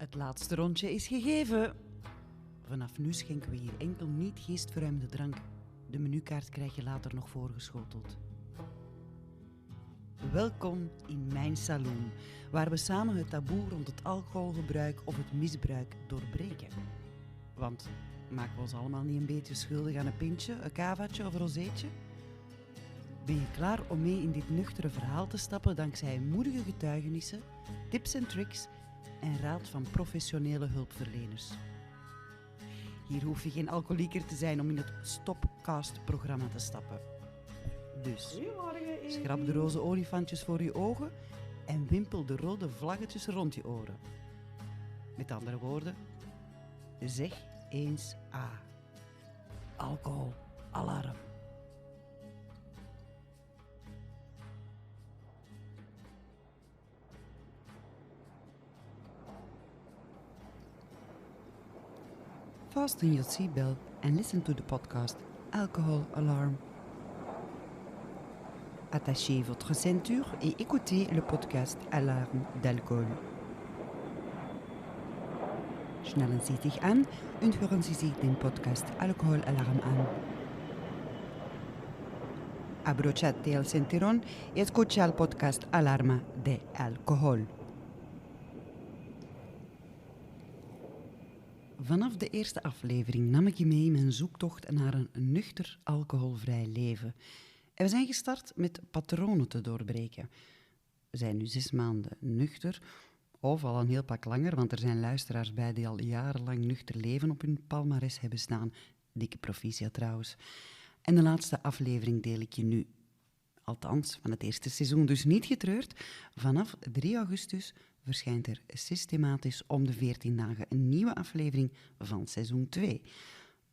Het laatste rondje is gegeven. Vanaf nu schenken we hier enkel niet geestverruimende drank. De menukaart krijg je later nog voorgeschoteld. Welkom in mijn saloon, waar we samen het taboe rond het alcoholgebruik of het misbruik doorbreken. Want maken we ons allemaal niet een beetje schuldig aan een pintje, een kavaatje of een rozeetje? Ben je klaar om mee in dit nuchtere verhaal te stappen dankzij moedige getuigenissen, tips en tricks en raad van professionele hulpverleners? Hier hoef je geen alcoholieker te zijn om in het Stopcast-programma te stappen. Dus schrap de roze olifantjes voor je ogen en wimpel de rode vlaggetjes rond je oren. Met andere woorden, zeg eens A. Alcohol, alarm. Fasten your seatbelt and listen to the podcast Alcohol Alarm. Attachez votre ceinture et écoutez le podcast Alarme d'alcool. Schnallen Sie sich an und hören Sie sich den Podcast Alcohol Alarm an. Abrochate el cinturón y escucha el podcast Alarma de Alcohol. Vanaf de eerste aflevering nam ik je mee in mijn zoektocht naar een nuchter, alcoholvrij leven. En we zijn gestart met patronen te doorbreken. We zijn nu 6 maanden nuchter, of al een heel pak langer, want er zijn luisteraars bij die al jarenlang nuchter leven op hun palmares hebben staan. Dikke proficiat trouwens. En de laatste aflevering deel ik je nu. Althans, van het eerste seizoen, dus niet getreurd. Vanaf 3 augustus verschijnt er systematisch om de 14 dagen een nieuwe aflevering van seizoen 2.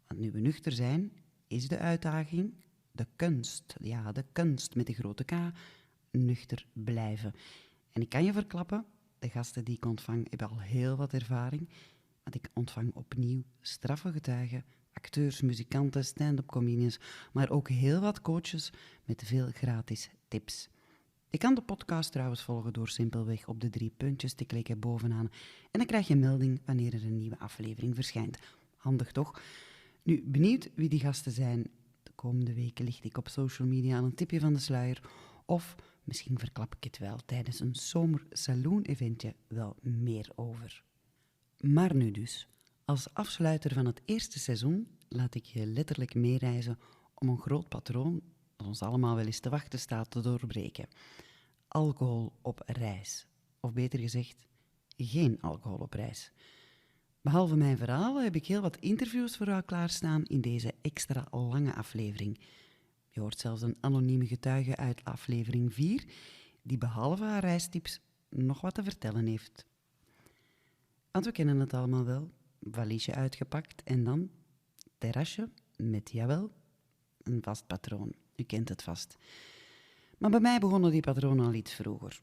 Want nu we nuchter zijn, is de uitdaging, de kunst, ja, de kunst met de grote K, nuchter blijven. En ik kan je verklappen, de gasten die ik ontvang hebben al heel wat ervaring, want ik ontvang opnieuw straffe getuigen, acteurs, muzikanten, stand-up comedians, maar ook heel wat coaches met veel gratis tips. Je kan de podcast trouwens volgen door simpelweg op de 3 puntjes te klikken bovenaan en dan krijg je een melding wanneer er een nieuwe aflevering verschijnt. Handig toch? Nu, benieuwd wie die gasten zijn? De komende weken licht ik op social media aan een tipje van de sluier of misschien verklap ik het wel tijdens een zomersaloon-eventje wel meer over. Maar nu dus, als afsluiter van het eerste seizoen laat ik je letterlijk meereizen om een groot patroon dat ons allemaal wel eens te wachten staat te doorbreken. Alcohol op reis. Of beter gezegd, geen alcohol op reis. Behalve mijn verhalen heb ik heel wat interviews voor jou klaarstaan in deze extra lange aflevering. Je hoort zelfs een anonieme getuige uit aflevering 4, die behalve haar reistips nog wat te vertellen heeft. Want we kennen het allemaal wel. Valiesje uitgepakt en dan terrasje met, jawel, een vast patroon. U kent het vast. Maar bij mij begonnen die patronen al iets vroeger.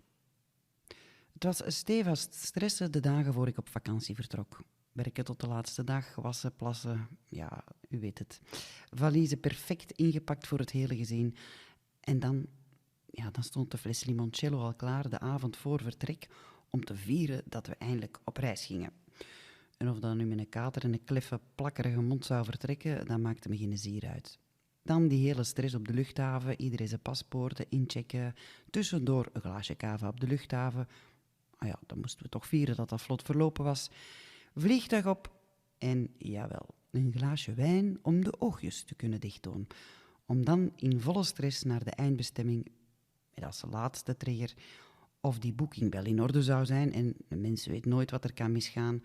Het was stevast stressen de dagen voor ik op vakantie vertrok. Werken tot de laatste dag, wassen, plassen, ja, u weet het. Valiezen perfect ingepakt voor het hele gezin. En dan stond de fles limoncello al klaar de avond voor vertrek om te vieren dat we eindelijk op reis gingen. En of dat nu met een kater en een kleffe, plakkerige mond zou vertrekken, dat maakte me geen zier uit. Dan die hele stress op de luchthaven, iedereen zijn paspoorten inchecken, tussendoor een glaasje cava op de luchthaven. Dan moesten we toch vieren dat dat vlot verlopen was. Vliegtuig op en, jawel, een glaasje wijn om de oogjes te kunnen dichtdoen. Om dan in volle stress naar de eindbestemming, met als laatste trigger, of die boeking wel in orde zou zijn en de mens weet nooit wat er kan misgaan.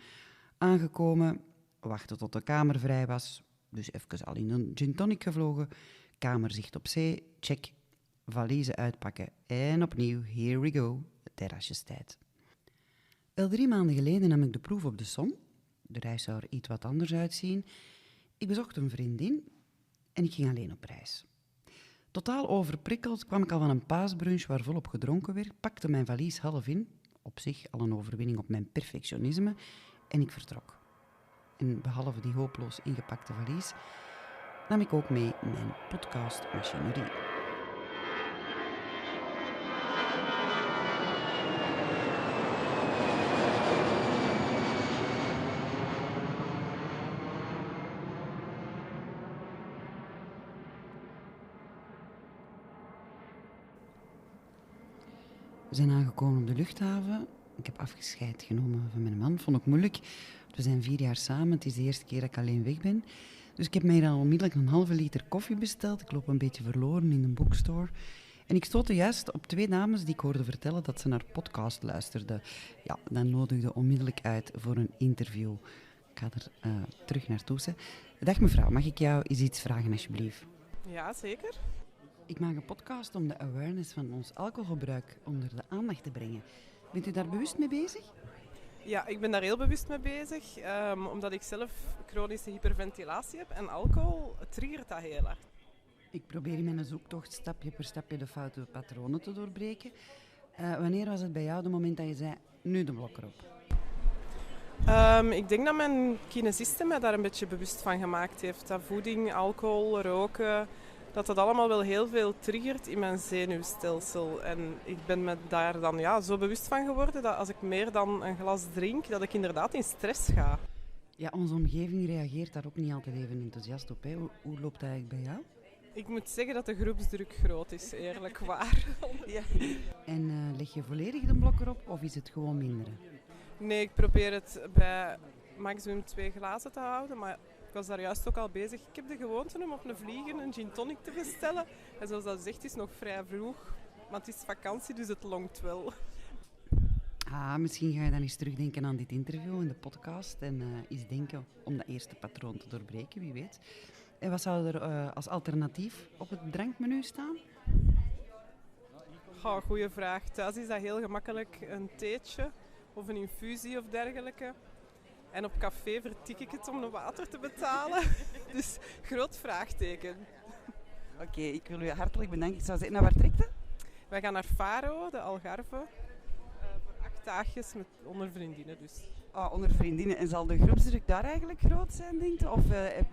Aangekomen, wachten tot de kamer vrij was, dus even al in een gin tonic gevlogen, kamerzicht op zee, check, valiezen uitpakken en opnieuw, here we go, terrasjestijd. Wel 3 maanden geleden nam ik de proef op de som. De reis zou er iets wat anders uitzien. Ik bezocht een vriendin en ik ging alleen op reis. Totaal overprikkeld kwam ik al van een paasbrunch waar volop gedronken werd, pakte mijn valies half in, op zich al een overwinning op mijn perfectionisme, en ik vertrok. En behalve die hopeloos ingepakte valies, nam ik ook mee mijn podcastmachinerie. We zijn aangekomen op de luchthaven. Ik heb afscheid genomen van mijn man. Vond ik moeilijk. We zijn 4 jaar samen. Het is de eerste keer dat ik alleen weg ben. Dus ik heb mij dan onmiddellijk een halve liter koffie besteld. Ik loop een beetje verloren in een boekstore. En ik stootte juist op 2 dames die ik hoorde vertellen dat ze naar podcast luisterden. Ja, dat nodigde onmiddellijk uit voor een interview. Ik ga er terug naartoe. Dag mevrouw, mag ik jou eens iets vragen alsjeblieft? Ja, zeker. Ik maak een podcast om de awareness van ons alcoholgebruik onder de aandacht te brengen. Bent u daar bewust mee bezig? Ja, ik ben daar heel bewust mee bezig, omdat ik zelf chronische hyperventilatie heb en alcohol triggert dat heel hard. Ik probeer in mijn zoektocht stapje per stapje de foute patronen te doorbreken. Wanneer was het bij jou de moment dat je zei, nu de blok erop? Ik denk dat mijn kinesiste mij daar een beetje bewust van gemaakt heeft. Dat voeding, alcohol, roken, dat allemaal wel heel veel triggert in mijn zenuwstelsel. En ik ben me daar dan zo bewust van geworden dat als ik meer dan een glas drink, dat ik inderdaad in stress ga. Ja, onze omgeving reageert daar ook niet altijd even enthousiast op. Hè. Hoe loopt dat eigenlijk bij jou? Ik moet zeggen dat de groepsdruk groot is, eerlijk waar. Ja. En leg je volledig de blok erop of is het gewoon minderen? Nee, ik probeer het bij maximum 2 glazen te houden, maar ik was daar juist ook al bezig. Ik heb de gewoonte om op een vliegen een gin tonic te bestellen. En zoals dat zegt, is nog vrij vroeg, maar het is vakantie, dus het longt wel. Misschien ga je dan eens terugdenken aan dit interview in de podcast en eens denken om dat eerste patroon te doorbreken, wie weet. En wat zou er als alternatief op het drankmenu staan? Goeie vraag. Thuis is dat heel gemakkelijk een theetje of een infusie of dergelijke. En op café vertik ik het om een water te betalen. Dus groot vraagteken. Oké, ik wil u hartelijk bedanken. Ik zou zeggen, naar waar trekt het? Wij gaan naar Faro, de Algarve, voor 8 dagjes onder vriendinnen dus. Onder vriendinnen. En zal de groepsdruk daar eigenlijk groot zijn, denk je? Of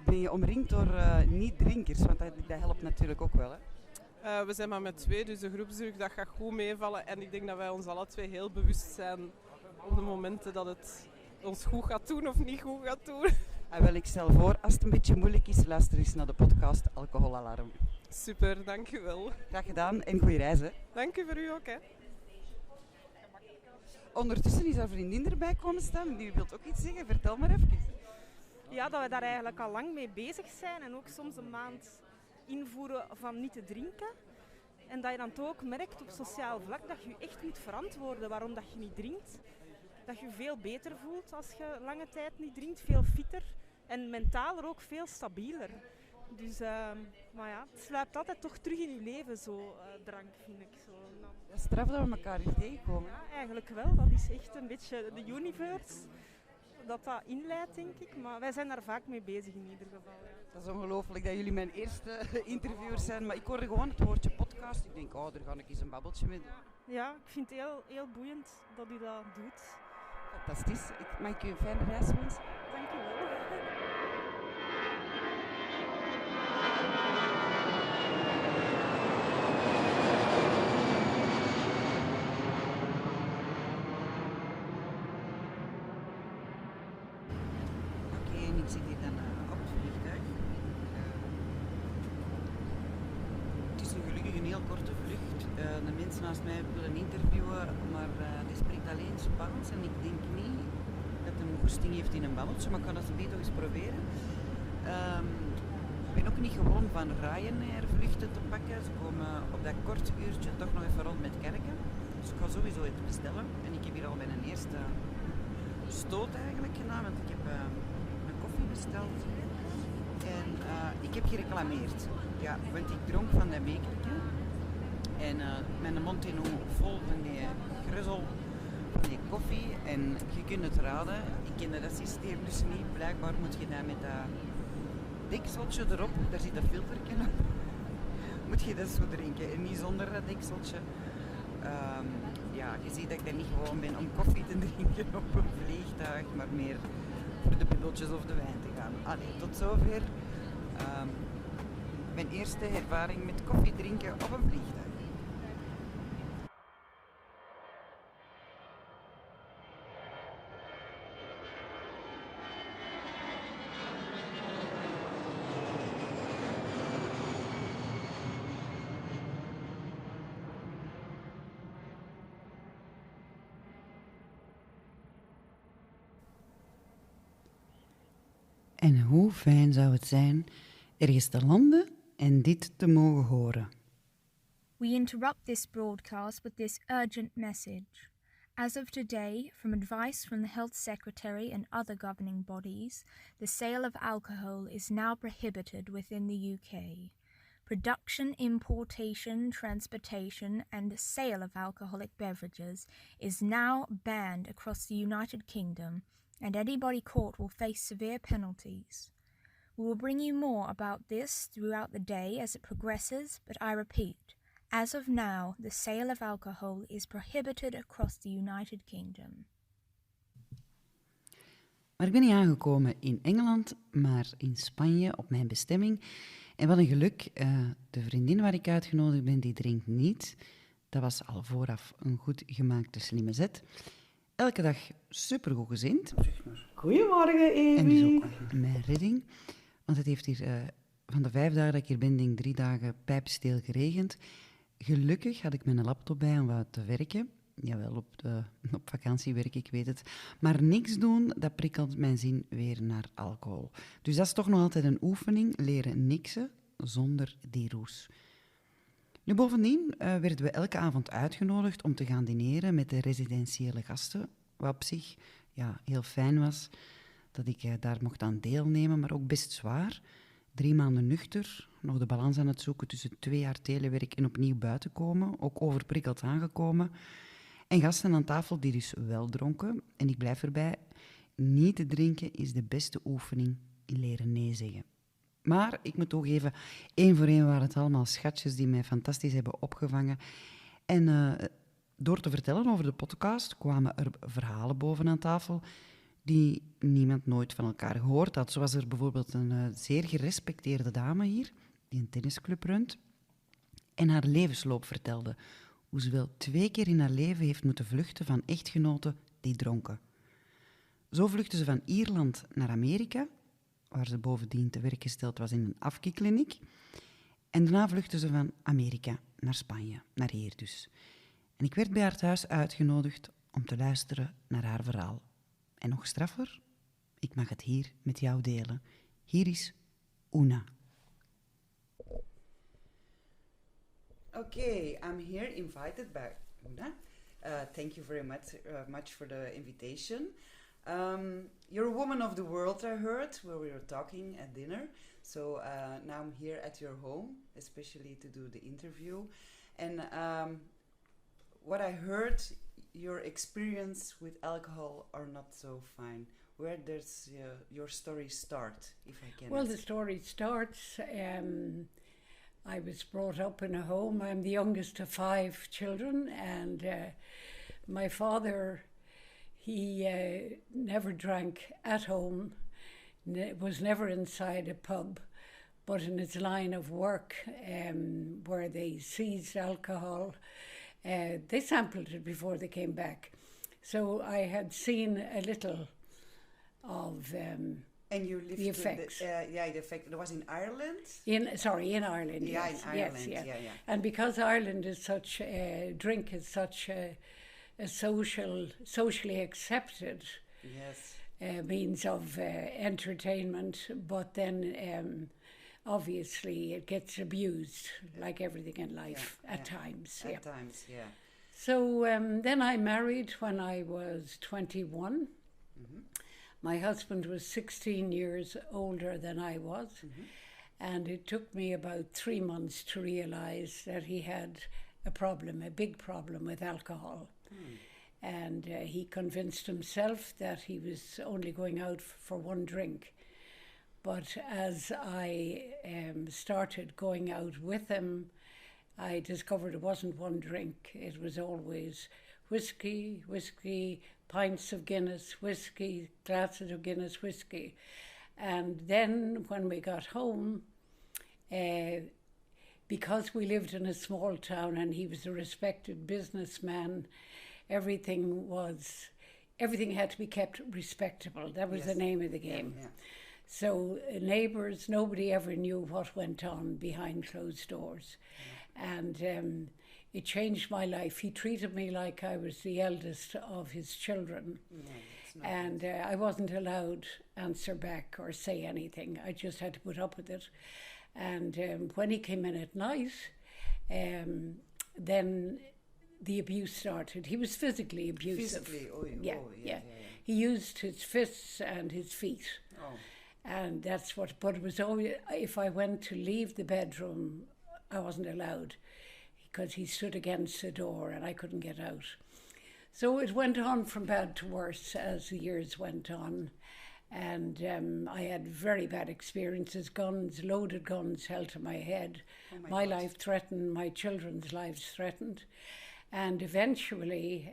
ben je omringd door niet-drinkers? Want dat helpt natuurlijk ook wel, hè? We zijn maar met 2, dus de groepsdruk dat gaat goed meevallen. En ik denk dat wij ons alle 2 heel bewust zijn op de momenten dat het ons goed gaat doen of niet goed gaat doen. Wel, ik stel voor, als het een beetje moeilijk is, luister eens naar de podcast Alcoholalarm. Super, dank u wel. Graag gedaan en goede reis, hè. Dank u voor u ook, hè. Ondertussen is haar vriendin erbij komen staan. Die wil ook iets zeggen. Vertel maar even. Ja, dat we daar eigenlijk al lang mee bezig zijn en ook soms een maand invoeren van niet te drinken. En dat je dan toch ook merkt op sociaal vlak dat je je echt moet verantwoorden waarom dat je niet drinkt. Dat je je veel beter voelt als je lange tijd niet drinkt, veel fitter en mentaal ook veel stabieler. Dus, maar ja, het sluipt altijd toch terug in je leven, zo drank, vind ik. Zo, nou. Ja, straf dat we elkaar hier tegenkomen. Ja, eigenlijk wel. Dat is echt een beetje de universe dat inleidt, denk ik. Maar wij zijn daar vaak mee bezig in ieder geval. Ja. Dat is ongelooflijk dat jullie mijn eerste interviewers zijn. Maar ik hoorde gewoon het woordje podcast. Ik denk, daar ga ik eens een babbeltje mee doen. Ja, ik vind het heel boeiend dat u dat doet. Fantastisch. Mag ik u een fijne reis wensen? Dank u wel. En ik zit hier dan op het vliegtuig. Het is een gelukkig een heel korte vlucht. De mensen naast mij willen interviewen, maar die spreekt alleen Spaans en ik denk niet dat hij een goesting heeft in een babbeltje, maar ik kan dat zo beter eens proberen. Ik ben ook niet gewoon van Ryanair vluchten te pakken. Ze komen op dat korte uurtje toch nog even rond met kerken. Dus ik ga sowieso iets bestellen. En ik heb hier al mijn eerste stoot eigenlijk gedaan, want ik heb koffie besteld en ik heb gereclameerd. Ja, want ik dronk van dat bekertje en mijn mond is nu vol van die gruzzel van die koffie en je kunt het raden, ik kende dat systeem dus niet. Blijkbaar moet je dat met dat dekseltje erop, daar zit een filtertje op, moet je dat zo drinken en niet zonder dat dekseltje. Ja, je ziet dat ik er niet gewoon ben om koffie te drinken op een vliegtuig, maar meer voor de pilotjes of de wijn te gaan. Allee, tot zover mijn eerste ervaring met koffie drinken op een vliegtuig. En hoe fijn zou het zijn ergens te landen en dit te mogen horen. We interrupt this broadcast with this urgent message. As of today, from advice from the Health Secretary and other governing bodies, the sale of alcohol is now prohibited within the UK. Production, importation, transportation, and sale of alcoholic beverages is now banned across the United Kingdom, and anybody caught will face severe penalties. We will bring you more about this throughout the day as it progresses, but I repeat, as of now, the sale of alcohol is prohibited across the United Kingdom. Maar ik ben niet aangekomen in Engeland, maar in Spanje op mijn bestemming. En wat een geluk, de vriendin waar ik uitgenodigd ben, die drinkt niet. Dat was al vooraf een goed gemaakte slimme zet. Elke dag supergoed gezind. Goedemorgen, Evie. En dus ook mijn redding. Want het heeft hier van de 5 dagen dat ik hier ben, denk 3 dagen pijpsteel geregend. Gelukkig had ik mijn laptop bij om wat te werken. Jawel, op vakantie werk, ik weet het. Maar niks doen, dat prikkelt mijn zin weer naar alcohol. Dus dat is toch nog altijd een oefening, leren niksen zonder die roes. Nu, bovendien werden we elke avond uitgenodigd om te gaan dineren met de residentiële gasten. Wat op zich heel fijn was dat ik daar mocht aan deelnemen, maar ook best zwaar. 3 maanden nuchter, nog de balans aan het zoeken tussen 2 jaar telewerk en opnieuw buiten komen, ook overprikkeld aangekomen. En gasten aan tafel die dus wel dronken. En ik blijf erbij, niet te drinken is de beste oefening in leren nee zeggen. Maar ik moet toegeven, 1 voor 1 waren het allemaal schatjes die mij fantastisch hebben opgevangen. En door te vertellen over de podcast kwamen er verhalen boven aan tafel die niemand nooit van elkaar gehoord had. Zo was er bijvoorbeeld een zeer gerespecteerde dame hier, die een tennisclub runt, en haar levensloop vertelde. Hoe ze wel 2 keer in haar leven heeft moeten vluchten van echtgenoten die dronken. Zo vluchtte ze van Ierland naar Amerika, waar ze bovendien te werk gesteld was in een afkikkliniek. En daarna vluchtte ze van Amerika naar Spanje, naar hier dus. En ik werd bij haar thuis uitgenodigd om te luisteren naar haar verhaal. En nog straffer, ik mag het hier met jou delen. Hier is Una. Okay, I'm here invited by Una. Thank you very much for the invitation. You're a woman of the world, I heard, where we were talking at dinner. So now I'm here at your home, especially to do the interview. And what I heard, your experience with alcohol are not so fine. Where does your story start, if I can? Well, the story starts, I was brought up in a home. I'm the youngest of 5 children, and my father, he never drank at home, was never inside a pub, but in his line of work, where they seized alcohol, they sampled it before they came back. So I had seen a little of and you lived the effects. The effect. It was in Ireland? In Ireland, yeah, yes. In Ireland, yes, yeah. And because Ireland is such, drink is such a socially accepted means of entertainment, but then obviously it gets abused, like everything in life, at times. At times, yeah. So then I married when I was 21. Mm-hmm. My husband was 16 years older than I was, and it took me about 3 months to realize that he had a problem, a big problem with alcohol. And he convinced himself that he was only going out for 1 drink. But as I started going out with him, I discovered it wasn't 1 drink. It was always whiskey, pints of Guinness, whiskey, glasses of Guinness whiskey. And then when we got home, because we lived in a small town and he was a respected businessman, everything had to be kept respectable. That was the name of the game. Yeah. So neighbours, nobody ever knew what went on behind closed doors. Yeah. And it changed my life. He treated me like I was the eldest of his children. And I wasn't allowed to answer back or say anything. I just had to put up with it. And when he came in at night, then the abuse started. He was physically abusive. Yeah. He used his fists and his feet. Oh. And that's what, but it was always, if I went to leave the bedroom, I wasn't allowed because he stood against the door and I couldn't get out. So it went on from bad to worse as the years went on. And I had very bad experiences, guns, loaded guns held to my head. Oh my life threatened, my children's lives threatened. And eventually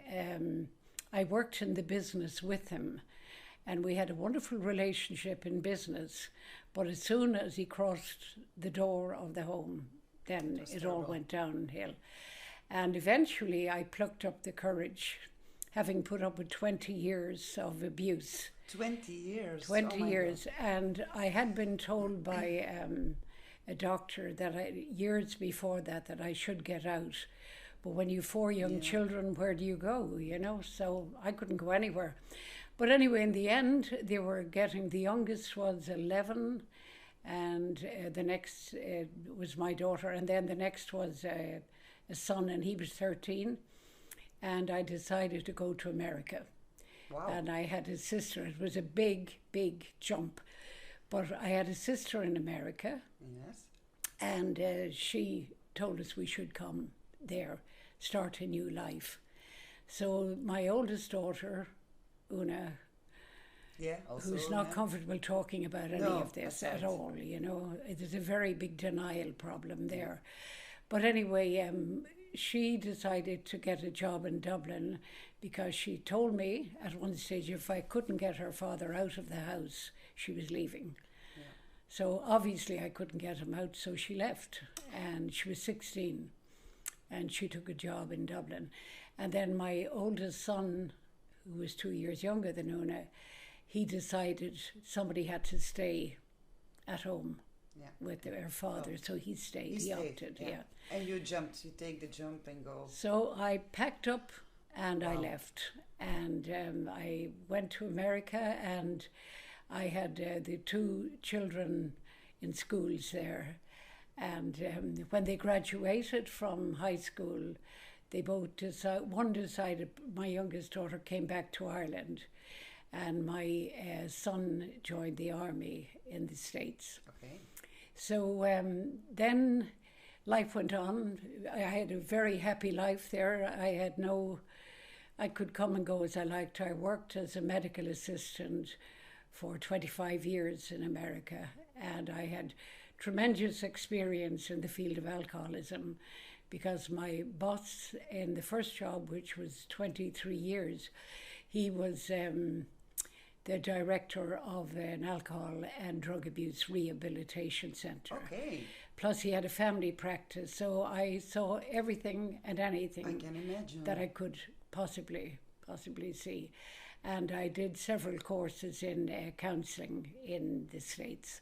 I worked in the business with him. And we had a wonderful relationship in business. But as soon as he crossed the door of the home, then it all went downhill. And eventually I plucked up the courage, having put up with 20 years of abuse. 20 years? 20 years. God. And I had been told by a doctor that years before that I should get out. But when you have 4 young children, where do you go, So I couldn't go anywhere. But anyway, in the end, they were getting, the youngest was 11, and the next was my daughter, and then the next was a son, and he was 13. And I decided to go to America. Wow. And I had a sister. It was a big, big jump. But I had a sister in America. Yes. And she told us we should come there, start a new life. So my oldest daughter, Una, who's not comfortable talking about any of this at all, There's a very big denial problem there. But anyway, she decided to get a job in Dublin because she told me at one stage if I couldn't get her father out of the house, she was leaving. Yeah. So obviously I couldn't get him out, so she left. And she was 16 and she took a job in Dublin. And then my oldest son, who was 2 years younger than Una, he decided somebody had to stay at home. Yeah. With her father, so he stayed. He opted, yeah. And you jumped, you take the jump and go. So I packed up and I left. And I went to America and I had the 2 children in schools there. And when they graduated from high school, they both decided, my youngest daughter came back to Ireland and my son joined the army in the States. Okay. So then life went on. I had a very happy life there. I could come and go as I liked. I worked as a medical assistant for 25 years in America, and I had tremendous experience in the field of alcoholism because my boss in the first job, which was 23 years, he was the director of an alcohol and drug abuse rehabilitation center. Okay. Plus he had a family practice, so I saw everything and anything I can imagine that I could possibly see. And I did several courses in counseling in the States.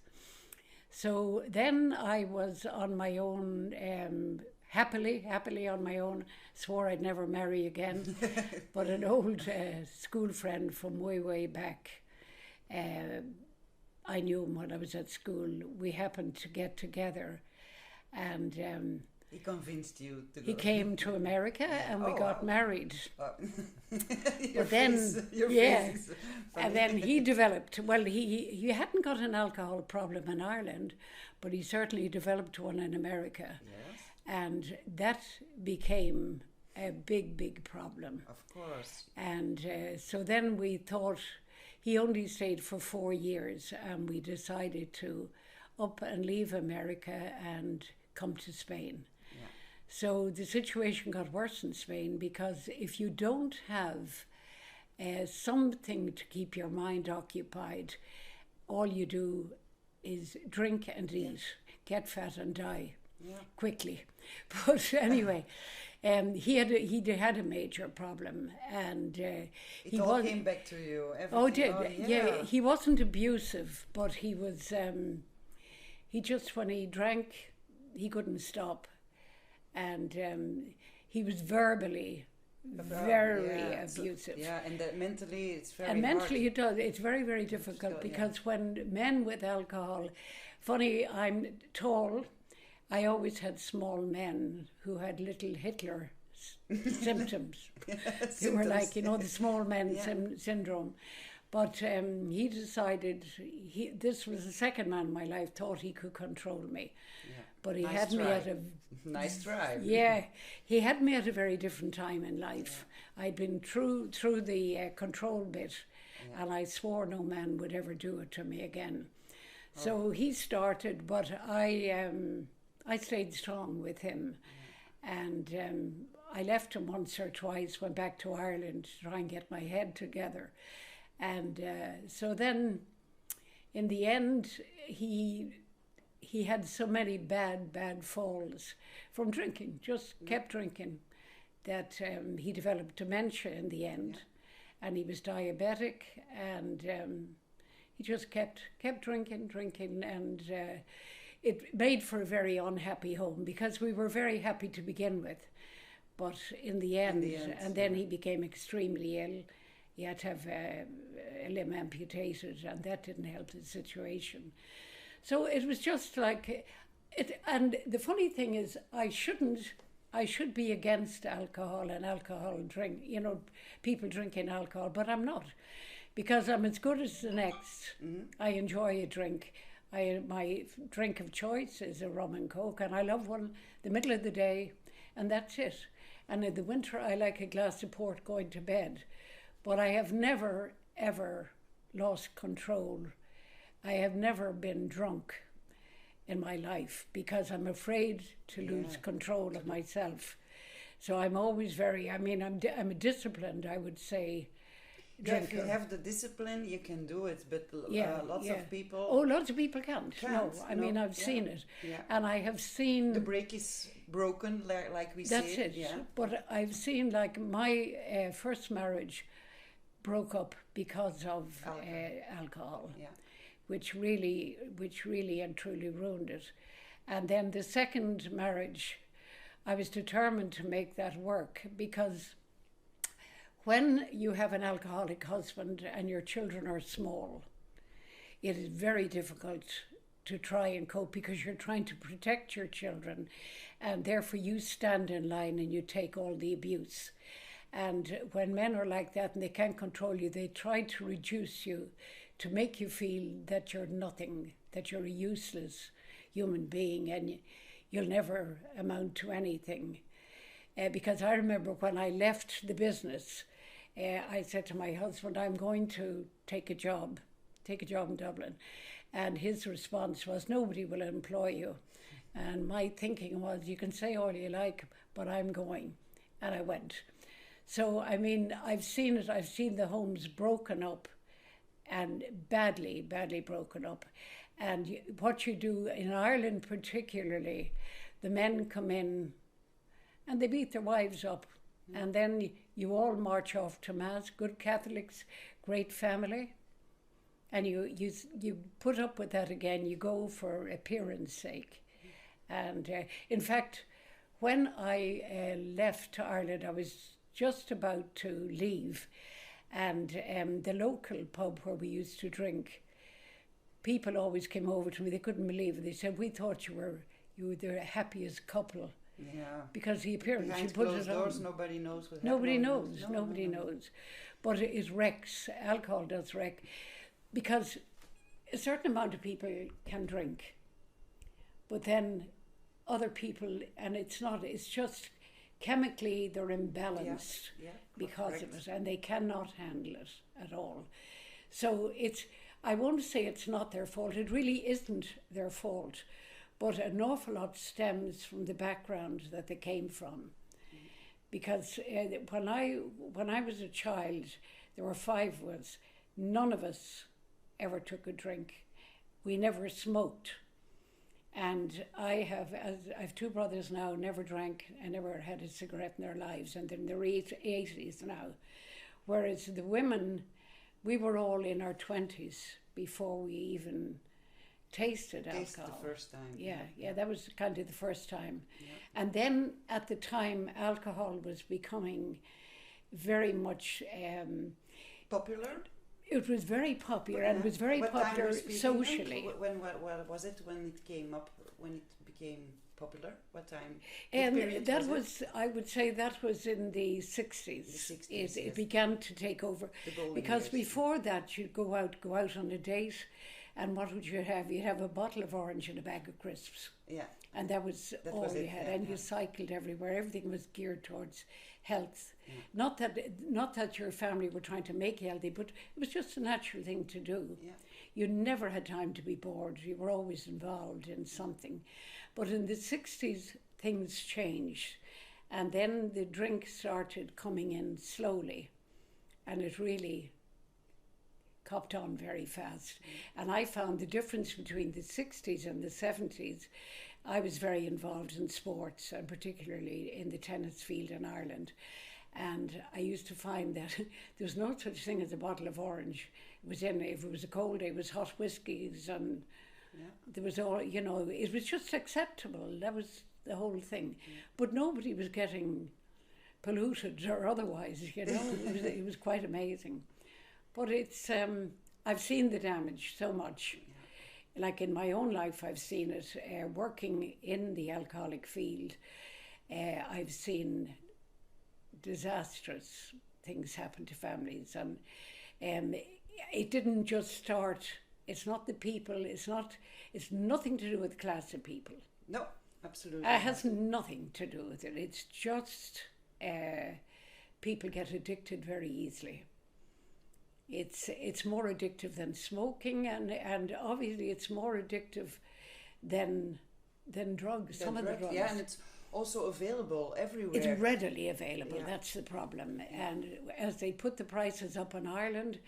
So then I was on my own, happily on my own, swore I'd never marry again. But an old school friend from way back, I knew him when I was at school. We happened to get together and he convinced you to go. He came to America and we got married. Your face. And then he developed, well, he hadn't got an alcohol problem in Ireland, but he certainly developed one in America. Yes. And that became a big problem. Of course. And so then we thought, he only stayed for 4 years and we decided to up and leave America and come to Spain. Yeah. So the situation got worse in Spain because if you don't have something to keep your mind occupied, all you do is drink and eat, get fat and die quickly. But anyway, he had a major problem, and it all came back to you. He wasn't abusive, but he was. He just when he drank, he couldn't stop, and he was verbally very abusive. And that mentally it's very and mentally hard. it does. It's very, very difficult because when men with alcohol, funny, I'm tall. I always had small men who had little Hitler symptoms. They were like, the small men syndrome. But he decided, this was the second man in my life, thought he could control me. Yeah. But he had me at a... Nice try. Yeah, he had me at a very different time in life. Yeah. I'd been through the control bit, and I swore no man would ever do it to me again. Oh. So he started, but I stayed strong with him. Yeah. And I left him once or twice, went back to Ireland to try and get my head together. And so then, in the end, he had so many bad falls from drinking, just kept drinking, that he developed dementia in the end. And he was diabetic, and he just kept drinking, and it made for a very unhappy home, because we were very happy to begin with. But in the end and then he became extremely ill. He had to have a limb amputated, and that didn't help the situation. So it was just like it. And the funny thing is, I should be against alcohol and alcohol drink. People drinking alcohol, but I'm not, because I'm as good as the next. Mm-hmm. I enjoy a drink. My drink of choice is a rum and coke, and I love one the middle of the day, and that's it. And in the winter, I like a glass of port going to bed. But I have never, ever lost control. I have never been drunk in my life, because I'm afraid to lose control of myself. So I'm always I'm a disciplined, I would say, drinker. If you have the discipline, you can do it, but lots of people... Oh, lots of people can't. No, I've seen it. Yeah. And I have seen... The brake is broken, like we say. That's it. Yeah. But I've seen, like, my first marriage broke up because of alcohol, which really and truly ruined it. And then the second marriage, I was determined to make that work, because when you have an alcoholic husband and your children are small, it is very difficult to try and cope, because you're trying to protect your children, and therefore you stand in line and you take all the abuse. And when men are like that and they can't control you, they try to reduce you, to make you feel that you're nothing, that you're a useless human being, and you'll never amount to anything. Because I remember when I left the business, I said to my husband, I'm going to take a job in Dublin. And his response was, nobody will employ you. And my thinking was, you can say all you like, but I'm going. And I went. So, I've seen it. I've seen the homes broken up, and badly broken up. And what you do in Ireland particularly, the men come in and they beat their wives up. And then you all march off to Mass, good Catholics, great family. And you put up with that again. You go for appearance sake. And in fact, when I left Ireland, I was just about to leave, and the local pub where we used to drink, people always came over to me. They couldn't believe it. They said, we thought you were the happiest couple. Yeah. Because the appearance, behind you put closed it doors, on. nobody knows what Nobody knows. But it wrecks. Alcohol does wreck, because a certain amount of people can drink, but then other people, and it's just chemically they're imbalanced because of it, and they cannot handle it at all. So I won't say it's not their fault. It really isn't their fault, but an awful lot stems from the background that they came from. Because when I was a child, there were 5 of us. None of us ever took a drink. We never smoked. And I have 2 brothers now, never drank and never had a cigarette in their lives, and they're in their 80s now. Whereas the women, we were all in our 20s before we even tasted Taste alcohol. the first time. Yeah, that was kind of the first time. Yeah. And then at the time, alcohol was becoming very much... Popular? it was very popular and was very What time popular are we speaking socially. of? What was it when it came up, when it became popular? What time? And that was, I would say that was in the 60s. The 60s, It yes. began to take over. The golden Because years. before that, you'd go out on a date, and what would you have? You'd have a bottle of orange and a bag of crisps. Yeah. And that was all was you it, had. yeah, And yeah. you cycled everywhere. Everything was geared towards health. Yeah. Not that your family were trying to make you healthy, but it was just a natural thing to do. Yeah. You never had time to be bored. You were always involved in something. But in the 60s, things changed. And then the drink started coming in slowly. And it really copped on very fast. And I found the difference between the 60s and the 70s. I was very involved in sports, and particularly in the tennis field in Ireland. And I used to find that there was no such thing as a bottle of orange. It was in, if it was a cold day, it was hot whiskies, and there was all, it was just acceptable. That was the whole thing. But nobody was getting polluted or otherwise, it was quite amazing. But it's, I've seen the damage so much. Like in my own life, I've seen it. Working in the alcoholic field, I've seen disastrous things happen to families. And it didn't just start, it's not the people, it's nothing to do with the class of people. No, absolutely. It has nothing to do with it. It's just people get addicted very easily. It's more addictive than smoking, and obviously it's more addictive than drugs. Some of the drugs. Yeah, and it's also available everywhere. It's readily available. Yeah. That's the problem. And as they put the prices up in Ireland,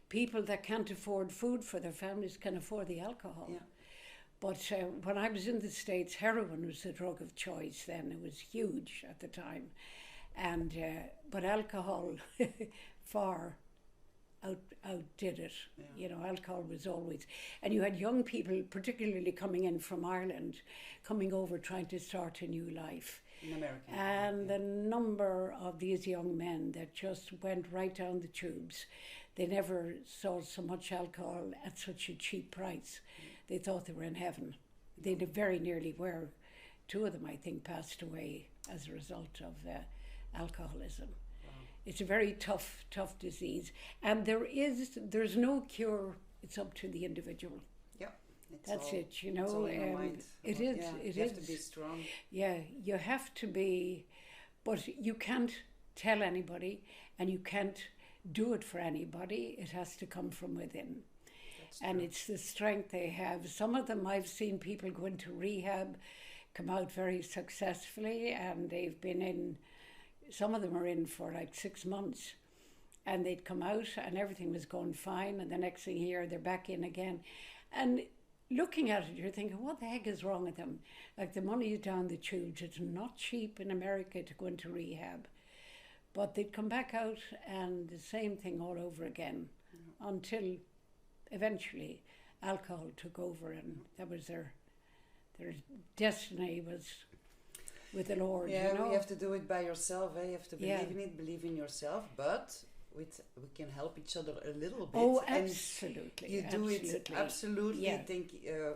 people that can't afford food for their families can afford the alcohol. Yeah. But when I was in the States, heroin was the drug of choice then. It was huge at the time. And but alcohol far outdid it. Yeah. Alcohol was always... And you had young people, particularly coming in from Ireland, coming over trying to start a new life. In America. And the number of these young men that just went right down the tubes, they never saw so much alcohol at such a cheap price. They thought they were in heaven. They very nearly were. Two of them, I think, passed away as a result of alcoholism. It's a very tough disease, and there's no cure. It's up to the individual. Yeah, That's it. It's all in your mind. It is. Yeah, It you is. have to be strong. Yeah, you have to be, but you can't tell anybody, and you can't do it for anybody. It has to come from within. And it's the strength they have. Some of them, I've seen people go into rehab, come out very successfully, and they've been in. Some of them are in for like 6 months, and they'd come out and everything was going fine, and the next thing you hear, they're back in again. And looking at it, you're thinking, what the heck is wrong with them? Like, the money is down the tubes. It's not cheap in America to go into rehab. But they'd come back out and the same thing all over again, until eventually alcohol took over, and that was their destiny was with the Lord. Yeah, you have to do it by yourself. You have to believe in it, believe in yourself, but we can help each other a little bit. Oh, and absolutely. you do it absolutely. Yeah. Thank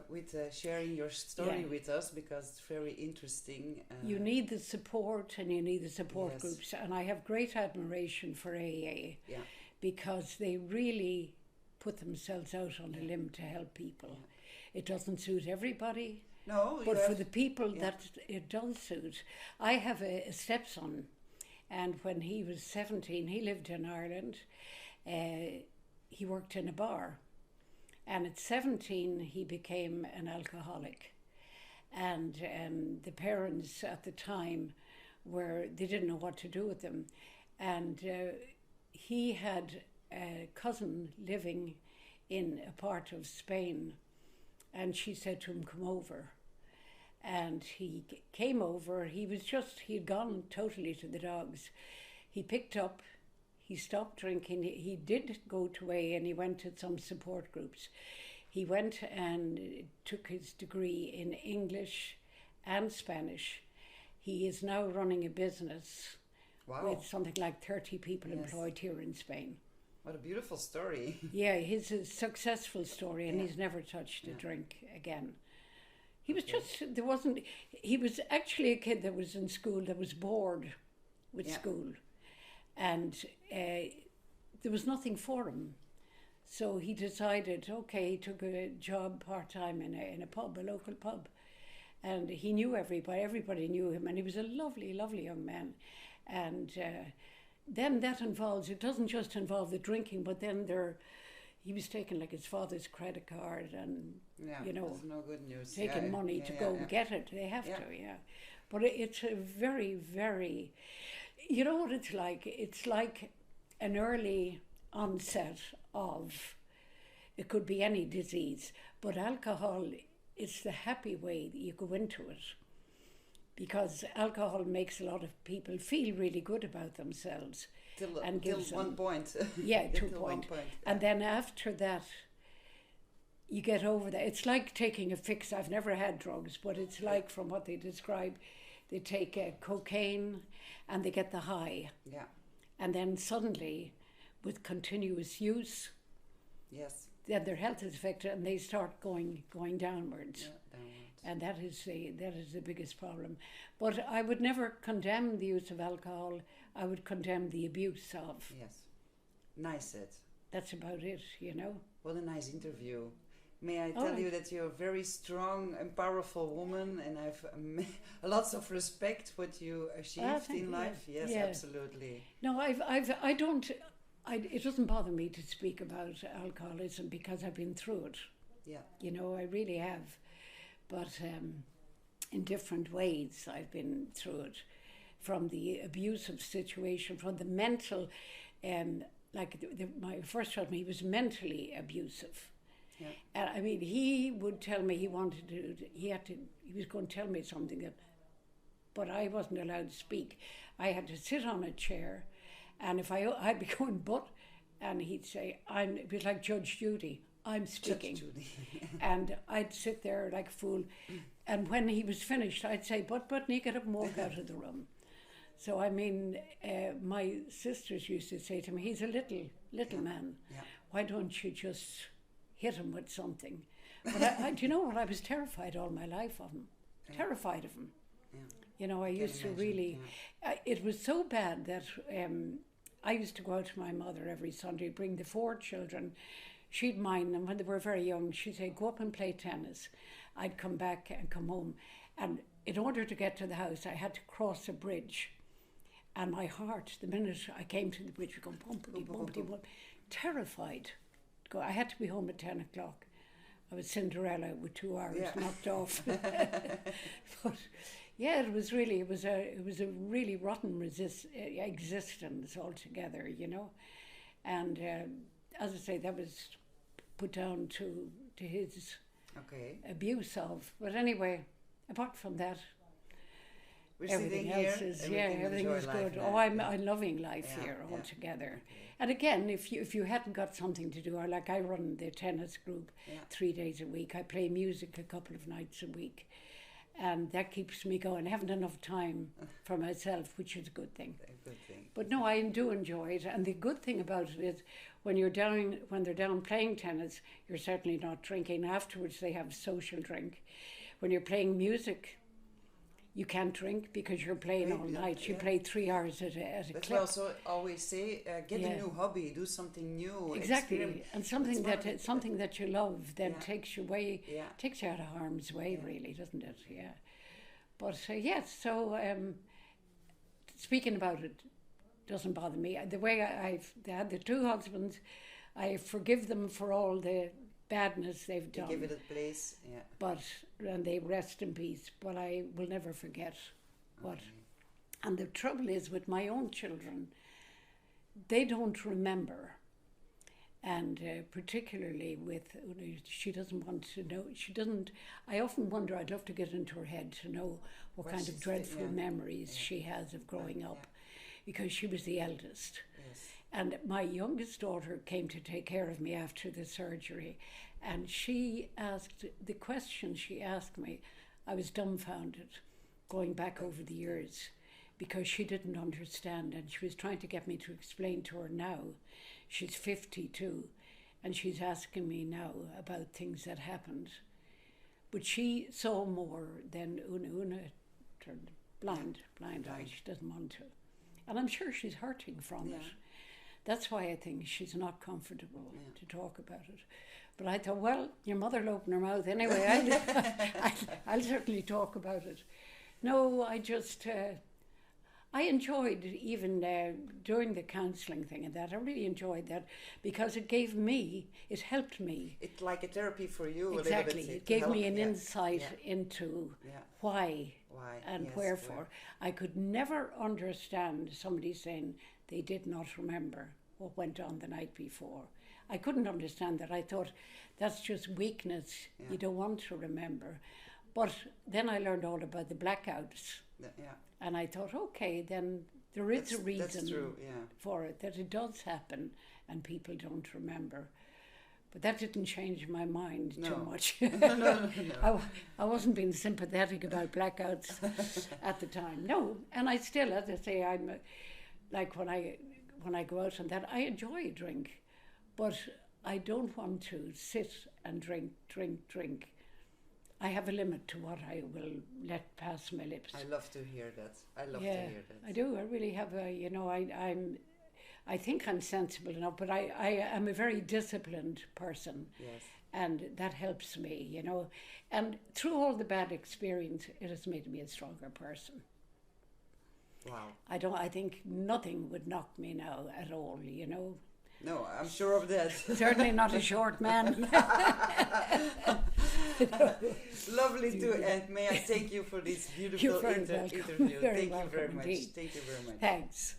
with sharing your story with us, because it's very interesting. You need the support, and you need the support Yes. groups, and I have great admiration for AA because they really put themselves out on a limb to help people. It doesn't suit everybody. No, but for the people that it does suit. I have a stepson, and when he was 17, he lived in Ireland. He worked in a bar, and at 17 he became an alcoholic. And the parents at the time they didn't know what to do with him. And he had a cousin living in a part of Spain, and she said to him, come over. And he came over. He had gone totally to the dogs. He picked up, he stopped drinking. He did go to AA, and he went to some support groups. He went and took his degree in English and Spanish. He is now running a business with something like 30 people employed here in Spain. What a beautiful story. Yeah, his a successful story, and he's never touched a drink again. He was he was actually a kid that was in school that was bored with school, and there was nothing for him. So he decided, he took a job part-time in a pub, a local pub, and he knew everybody knew him, and he was a lovely, lovely young man. And then it doesn't just involve the drinking, but then he was taking like his father's credit card and, that's no good news. Taking money to go get it. They have to, But it's a very, very, you know what it's like? It's like an early onset of, it could be any disease, but alcohol is the happy way that you go into it. Because alcohol makes a lot of people feel really good about themselves. Till 1 point. Yeah, 2 points. And then after that, you get over that. It's like taking a fix. I've never had drugs, but it's like, from what they describe, they take cocaine and they get the high. Yeah. And then suddenly, with continuous use, then their health is affected and they start going downwards. Yeah, downwards. And that is the biggest problem. But I would never condemn the use of alcohol. I would condemn the abuse of. Yes. Nice said. That's about it, What a nice interview. May I tell you that you're a very strong and powerful woman, and I've lots of respect what you achieved in life. Yes, absolutely. No, it doesn't bother me to speak about alcoholism because I've been through it. Yeah. I really have. But in different ways I've been through it. From the abusive situation, from the mental, my first husband, he was mentally abusive. Yeah. And I mean, he would tell me he was going to tell me something but I wasn't allowed to speak. I had to sit on a chair, and if I'd be going, and he'd say, it was like Judge Judy, I'm speaking. And I'd sit there like a fool. And when he was finished, I'd say, but, and get up and walk out of the room. So, I mean, my sisters used to say to me, he's a little man. Yeah. Why don't you just hit him with something? But do you know what? I was terrified all my life of him. Yeah. Terrified of him. Yeah. I used to really... Yeah. It was so bad that I used to go out to my mother every Sunday, bring the 4 children. She'd mind them when they were very young. She'd say, go up and play tennis. I'd come back and come home. And in order to get to the house, I had to cross a bridge. And my heart, the minute I came to the bridge, would go bumpity, bumpity, bumpity. Terrified. I had to be home at 10 o'clock. I was Cinderella with 2 hours knocked off. But yeah, it was a really rotten existence altogether, And as I say, that was put down to his abuse of. But anyway, apart from that, everything else is everything is good. Now. I'm loving life here altogether. Okay. And again, if you hadn't got something to do, or like I run the tennis group 3 days a week. I play music a couple of nights a week, and that keeps me going. I haven't enough time for myself, which is a good thing. But no, I do enjoy it, and the good thing about it is when they're down playing tennis, you're certainly not drinking. Afterwards, they have social drink. When you're playing music, you can't drink because you're playing all night. You play 3 hours at a clip. But I also always say, get a new hobby, do something new. Exactly, and something that you love then takes you out of harm's way, really, doesn't it? Yeah. But so speaking about it doesn't bother me. The way I've had the 2 husbands, I forgive them for all the badness they've done. Give it a place, and they rest in peace. But I will never forget what. And the trouble is with my own children, they don't remember. And particularly with, she doesn't want to know, I often wonder, I'd love to get into her head to know what kind of dreadful memories she has of growing up, because she was the eldest. Yes. And my youngest daughter came to take care of me after the surgery. And she asked, the question she asked me, I was dumbfounded going back over the years because she didn't understand. And she was trying to get me to explain to her now. She's 52 and she's asking me now about things that happened. But she saw more than Una turned blind eye. She doesn't want to. And I'm sure she's hurting from it. That's why I think she's not comfortable to talk about it. But I thought, well, your mother will open her mouth anyway. I'll certainly talk about it. No, I just, I enjoyed even during the counselling thing and that. I really enjoyed that because it helped me. It's like a therapy for you. Exactly. A little bit. It gave me an insight into why and wherefore. I could never understand somebody saying they did not remember what went on the night before. I couldn't understand that. I thought that's just weakness. You don't want to remember. But then I learned all about the blackouts. And I thought, okay, then there is a reason for it, that it does happen and people don't remember. But that didn't change my mind too much. No. I wasn't being sympathetic about blackouts at the time. No, and I still, as I say, I'm like when I go out and that, I enjoy a drink, but I don't want to sit and drink. I have a limit to what I will let pass my lips. I love to hear that. I do. I really have I think I'm sensible enough, but I am a very disciplined person. Yes. And that helps me, And through all the bad experience, it has made me a stronger person. Wow. I think nothing would knock me now at all, No, I'm sure of that. Certainly not a short man. Lovely to end. May I thank you for this beautiful interview. Thank you very much. Thank you very much. Thanks.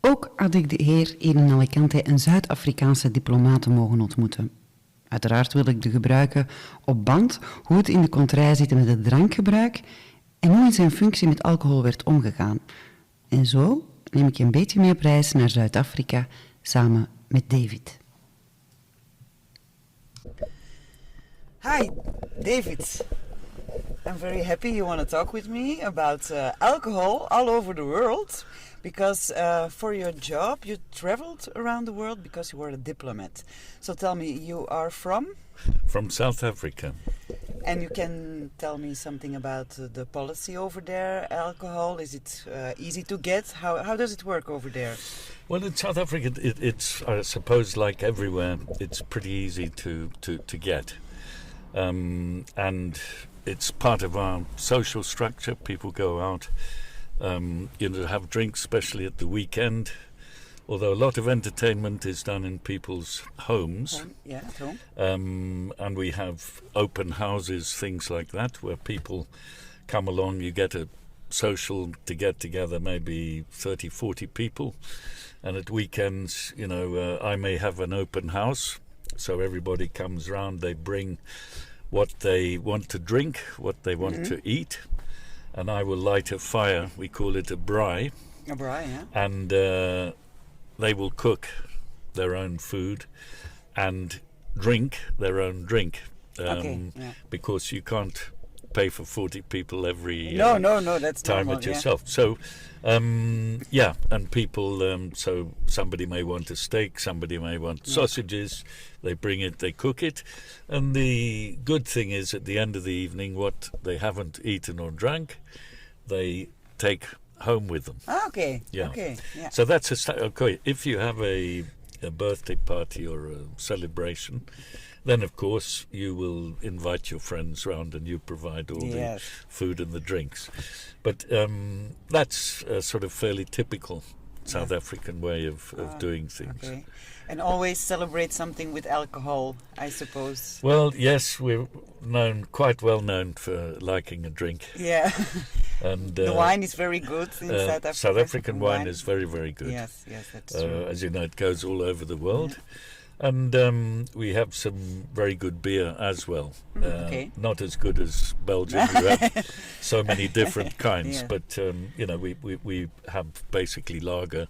Ook had ik de eer hier in Alicante een Zuid-Afrikaanse diplomaat te mogen ontmoeten. Uiteraard wil ik de gebruiken op band hoe het in de contraille zit met het drankgebruik en hoe in zijn functie met alcohol werd omgegaan. En zo neem ik je een beetje mee op reis naar Zuid-Afrika samen met David. Hi, David. I'm very happy you want to talk with me about alcohol all over the world. Because for your job, you traveled around the world because you were a diplomat. So tell me, you are from? From South Africa. And you can tell me something about the policy over there, alcohol. Is it easy to get? How does it work over there? Well, in South Africa, it's I suppose like everywhere, it's pretty easy to get. And it's part of our social structure. People go out have drinks, especially at the weekend. Although a lot of entertainment is done in people's homes. At home. And we have open houses, things like that, where people come along. You get a social to get together, maybe 30, 40 people. And at weekends, I may have an open house. So everybody comes round, they bring what they want to drink, what they want to eat. And I will light a fire. We call it a braai. A braai, yeah. And they will cook their own food and drink their own drink. Because you can't pay for 40 people every that's time normal, at yourself. So, and people, so somebody may want a steak, somebody may want sausages. They bring it, they cook it. And the good thing is at the end of the evening, what they haven't eaten or drank, they take home with them. Okay. Yeah. Okay. Yeah. So that's okay. If you have a birthday party or a celebration, then of course you will invite your friends round and you provide all the food and the drinks. But that's a sort of fairly typical South African way of doing things. Okay. And always celebrate something with alcohol, I suppose. Well, yes, we're quite well known for liking a drink. Yeah. And the wine is very good in South Africa. South African wine is very, very good. Yes, that's true. As you know, it goes all over the world. And we have some very good beer as well. Okay. Not as good as Belgium. We have so many different kinds. Yeah. But, we have basically lager,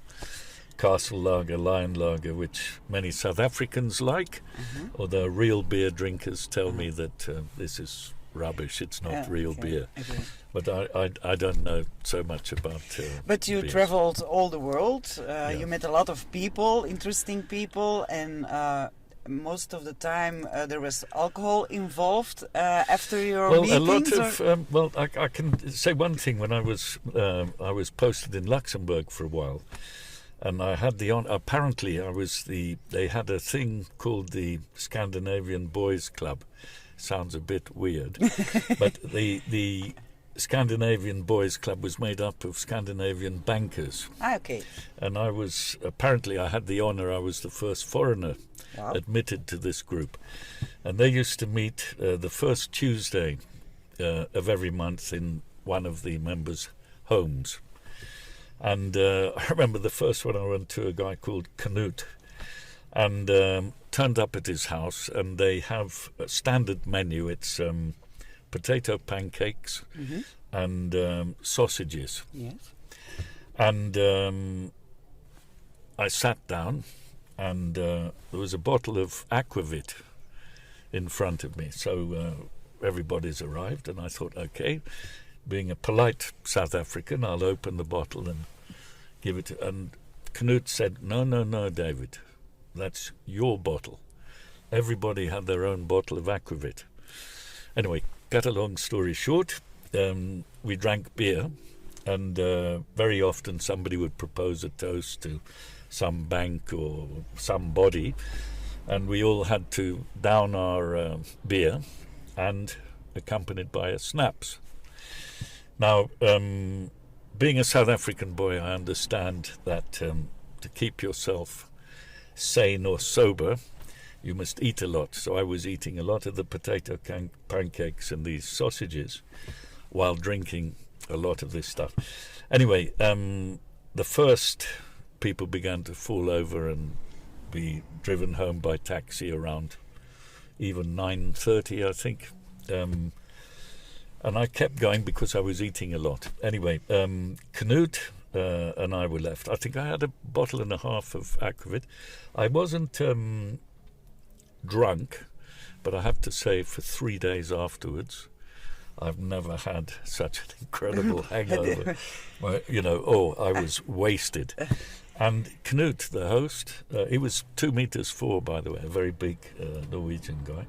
Castle Lager, Lion Lager, which many South Africans like. Although real beer drinkers tell me that this is rubbish. It's not real beer. Okay. But I don't know so much about But you beers. traveled all the world. You met a lot of people, interesting people, and most of the time there was alcohol involved after your meetings. A lot of I can say one thing. When I was posted in Luxembourg for a while, and I had the honor. Apparently, they had a thing called the Scandinavian Boys Club. Sounds a bit weird, but the Scandinavian Boys Club was made up of Scandinavian bankers. Okay. And I had the honor, I was the first foreigner admitted to this group. And they used to meet the first Tuesday of every month in one of the members' homes. And I remember the first one I went to, a guy called Knut, and turned up at his house, and they have a standard menu. It's potato pancakes and sausages. Yes. And I sat down, and there was a bottle of aquavit in front of me. So everybody's arrived, and I thought, okay, being a polite South African, I'll open the bottle and give it. And Knut said, no, David, that's your bottle. Everybody had their own bottle of aquavit. Anyway, cut a long story short, we drank beer, and very often somebody would propose a toast to some bank or somebody, and we all had to down our beer, and accompanied by a snaps. Now, being a South African boy, I understand that to keep yourself sane or sober, you must eat a lot. So I was eating a lot of the potato pancakes and these sausages while drinking a lot of this stuff. Anyway, the first people began to fall over and be driven home by taxi around even 9:30, I think. And I kept going because I was eating a lot. Anyway, Knut and I were left. I think I had a bottle and a half of aquavit. I wasn't drunk, but I have to say for 3 days afterwards, I've never had such an incredible hangover. I was wasted. And Knut, the host, he was 2 meters 4, by the way, a very big Norwegian guy.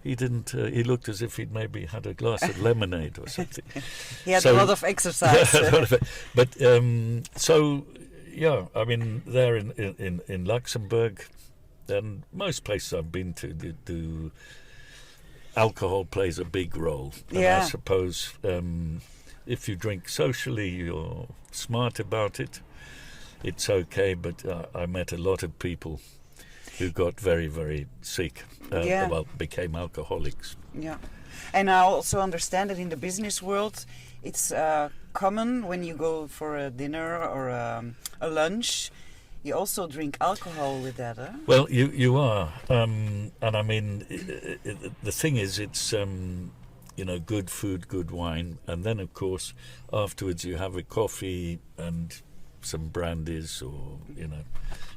He didn't. He looked as if he'd maybe had a glass of lemonade or something. He had a lot of exercise. But I mean, there in Luxembourg, and most places I've been to, alcohol plays a big role. And I suppose if you drink socially, you're smart about it. It's okay. But I met a lot of people who got very, very sick, became alcoholics. Yeah. And I also understand that in the business world, it's common when you go for a dinner or a lunch, you also drink alcohol with that, huh? Well, you are. And I mean, the thing is, it's, good food, good wine. And then, of course, afterwards you have a coffee and some brandies or,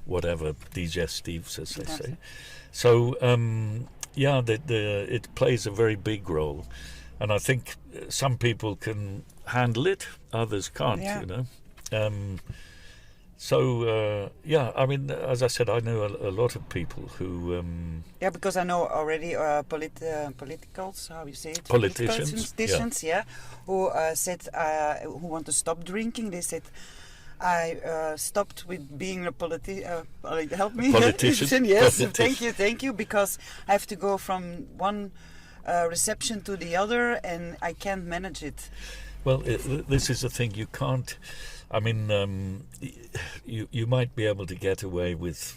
whatever, digestives, as they say. So, it plays a very big role. And I think some people can handle it, others can't, I mean, as I said, I know a lot of people who... because I know already politicals, how you say it? Politicians, who said, who want to stop drinking. They said, I stopped with being a help me? Politician. Yes, thank you, because I have to go from one reception to the other, and I can't manage it. Well, this is the thing, you can't... I mean, you might be able to get away with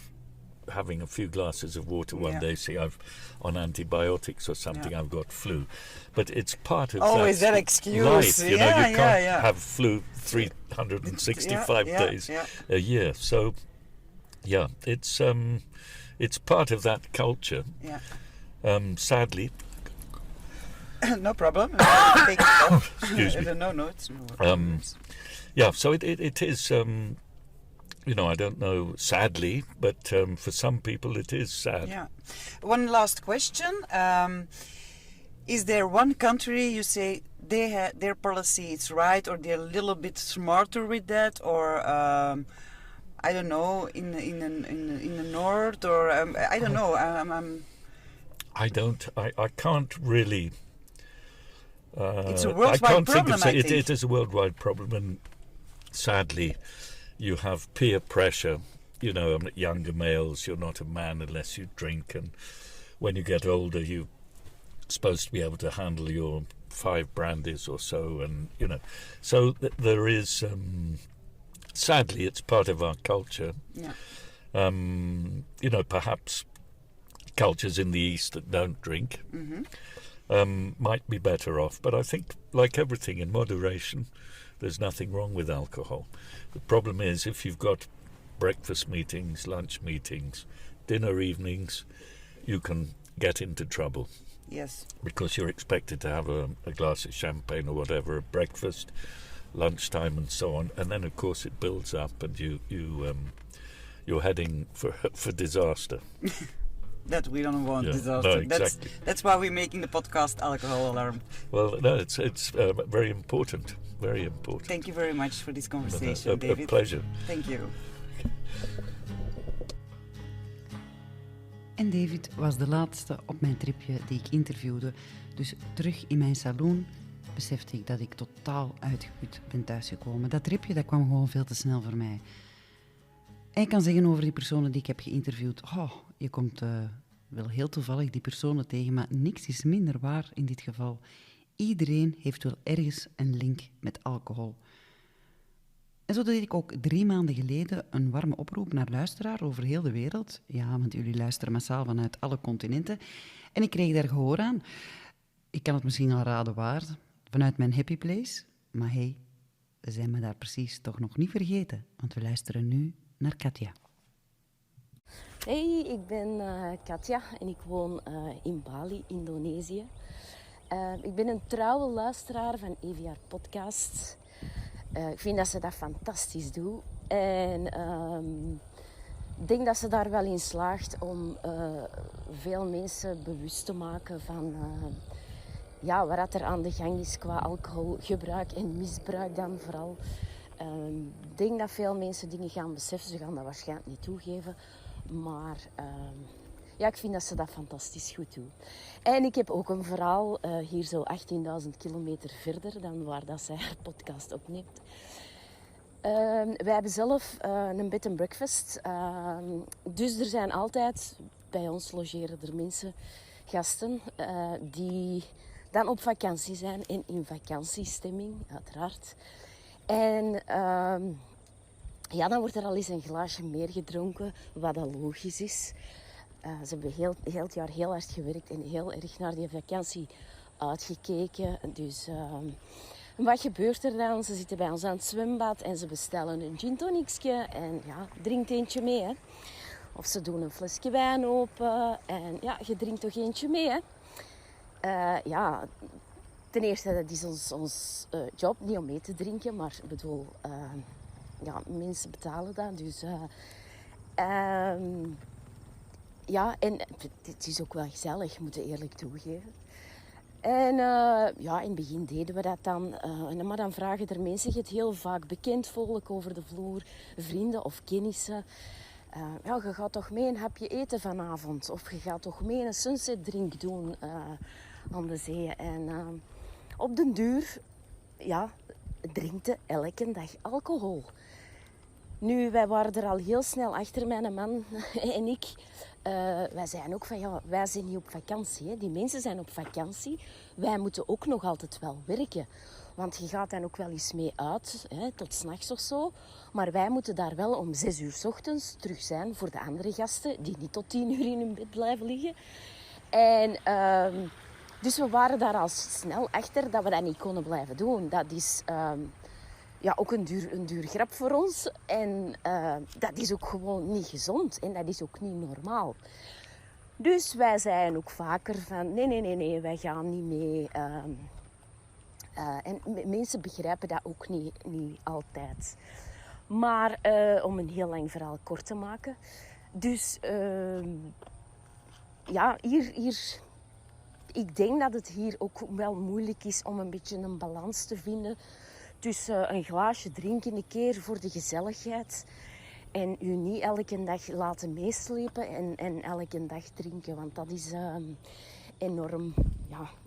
having a few glasses of water one day. See, I've on antibiotics or something. I've got flu, but it's part of always that excuse. Life, you can't have flu 365 days a year. So, it's it's part of that culture. Yeah. Sadly, No problem. Take it off. Excuse me. No notes. Yeah, so it is, I don't know, sadly, but for some people it is sad. Yeah. One last question. Is there one country you say their policy is right, or they're a little bit smarter with that, or I don't know, in the north, or I don't know. I can't really. It's a worldwide problem, I think. It is a worldwide problem, and sadly, you have peer pressure. Younger males, you're not a man unless you drink, and when you get older, you're supposed to be able to handle your 5 brandies or so, and so there is. Sadly, it's part of our culture. Yeah. Perhaps cultures in the East that don't drink. Mm-hmm. Might be better off, but I think, like everything, in moderation, there's nothing wrong with alcohol. The problem is if you've got breakfast meetings, lunch meetings, dinner evenings, you can get into trouble. Yes. Because you're expected to have a glass of champagne or whatever at breakfast, lunchtime, and so on, and then of course it builds up, and you're heading for disaster. That we don't want disaster. No, exactly. That's why we're making the podcast Alcohol Alarm. Well, no, it's very important. Very important. Thank you very much for this conversation, David. A pleasure. Thank you. En David was de laatste op mijn tripje die ik interviewde. Dus terug in mijn saloon besefte ik dat ik totaal uitgeput ben thuisgekomen. Dat tripje dat kwam gewoon veel te snel voor mij. En ik kan zeggen over die personen die ik heb geïnterviewd, je komt wel heel toevallig die personen tegen, maar niks is minder waar in dit geval. Iedereen heeft wel ergens een link met alcohol. En zo deed ik ook 3 maanden geleden een warme oproep naar luisteraars over heel de wereld. Ja, want jullie luisteren massaal vanuit alle continenten. En ik kreeg daar gehoor aan. Ik kan het misschien al raden waar, vanuit mijn happy place. Maar hey, we zijn me daar precies toch nog niet vergeten, want we luisteren nu naar Katja. Hey, ik ben Katja en ik woon in Bali, Indonesië. Ik ben een trouwe luisteraar van EVR Podcasts. Ik vind dat ze dat fantastisch doen. En ik denk dat ze daar wel in slaagt om veel mensen bewust te maken van wat er aan de gang is qua alcoholgebruik en misbruik dan vooral. Ik denk dat veel mensen dingen gaan beseffen. Ze gaan dat waarschijnlijk niet toegeven. Maar ik vind dat ze dat fantastisch goed doen. En ik heb ook een verhaal hier zo 18.000 kilometer verder dan waar dat zij haar podcast opneemt. Wij hebben zelf een bed and breakfast. Dus er zijn altijd, bij ons logeren er mensen, gasten, die dan op vakantie zijn en in vakantiestemming, uiteraard. En dan wordt er al eens een glaasje meer gedronken, wat al logisch is. Ze hebben heel het jaar heel hard gewerkt en heel erg naar die vakantie uitgekeken. Dus wat gebeurt er dan? Ze zitten bij ons aan het zwembad en ze bestellen een gin tonicje en drinkt eentje mee. Hè. Of ze doen een flesje wijn open en je drinkt toch eentje mee. Hè. Ten eerste, dat is ons job, niet om mee te drinken, maar ik bedoel, mensen betalen dat. Dus, en het is ook wel gezellig, moet ik eerlijk toegeven. En in het begin deden we dat dan. Maar dan vragen er mensen het heel vaak bekend volk over de vloer, vrienden of kennissen. Je gaat toch mee een hapje eten vanavond? Of je gaat toch mee een sunset drink doen aan de zee? En op den duur, drinkte elke dag alcohol. Nu, wij waren er al heel snel achter, mijn man en ik. Wij zeiden ook van, wij zijn niet op vakantie. Hè. Die mensen zijn op vakantie. Wij moeten ook nog altijd wel werken. Want je gaat dan ook wel eens mee uit, tot 's nachts of zo. Maar wij moeten daar wel om 6 uur 's ochtends terug zijn voor de andere gasten, die niet tot 10 uur in hun bed blijven liggen. En dus we waren daar al snel achter dat we dat niet konden blijven doen. Dat is ook een duur grap voor ons. En dat is ook gewoon niet gezond. En dat is ook niet normaal. Dus wij zeiden ook vaker van... Nee, wij gaan niet mee. En mensen begrijpen dat ook niet altijd. Maar om een heel lang verhaal kort te maken. Dus hier... Ik denk dat het hier ook wel moeilijk is om een beetje een balans te vinden tussen een glaasje drinken een keer voor de gezelligheid en u niet elke dag laten meeslepen en elke dag drinken. Want dat is enorm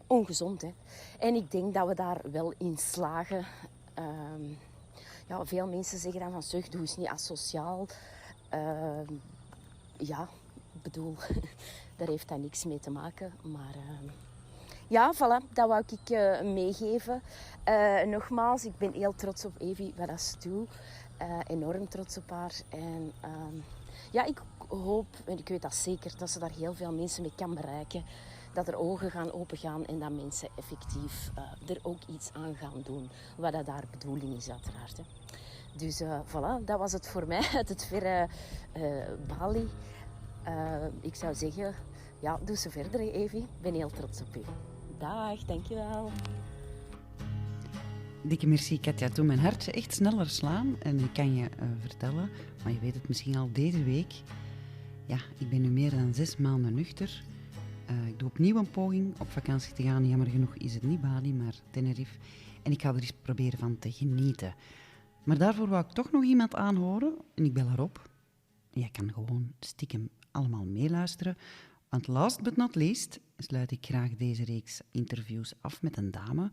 ongezond. Hè? En ik denk dat we daar wel in slagen. Veel mensen zeggen dan van zeg, doe eens niet asociaal. Ik bedoel, daar heeft dat niks mee te maken. Maar voilà, dat wou ik meegeven. Nogmaals, ik ben heel trots op Evie, wat ze doet. Enorm trots op haar. En ik hoop, en ik weet dat zeker, dat ze daar heel veel mensen mee kan bereiken. Dat er ogen gaan opengaan en dat mensen effectief er ook iets aan gaan doen. Wat dat daar bedoeling is, uiteraard. Hè. Dus voilà, dat was het voor mij uit het verre Bali. Ik zou zeggen, doe ze verder, hè, Evie. Ik ben heel trots op u. Dag, dankjewel. Dikke merci, Katja. Toen mijn hartje echt sneller slaan. En ik kan je vertellen, maar je weet het misschien al deze week. Ja, ik ben nu meer dan 6 maanden nuchter. Ik doe opnieuw een poging op vakantie te gaan. Jammer genoeg is het niet Bali, maar Tenerife. En ik ga er eens proberen van te genieten. Maar daarvoor wou ik toch nog iemand aanhoren. En ik bel haar op. Jij kan gewoon stiekem allemaal meeluisteren. Want last but not least sluit ik graag deze reeks interviews af met een dame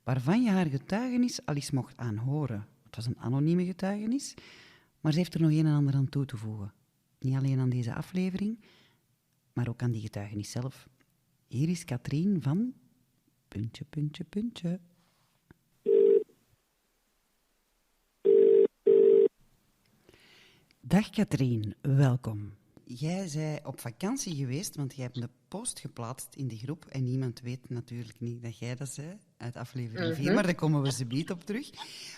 waarvan je haar getuigenis al eens mocht aanhoren. Het was een anonieme getuigenis, maar ze heeft er nog een en ander aan toe te voegen. Niet alleen aan deze aflevering, maar ook aan die getuigenis zelf. Hier is Katrien van... ... Dag Katrien, welkom. Jij zei op vakantie geweest, want jij hebt een post geplaatst in de groep en niemand weet natuurlijk niet dat jij dat zei, uit aflevering 4, maar daar komen we zometeen op terug.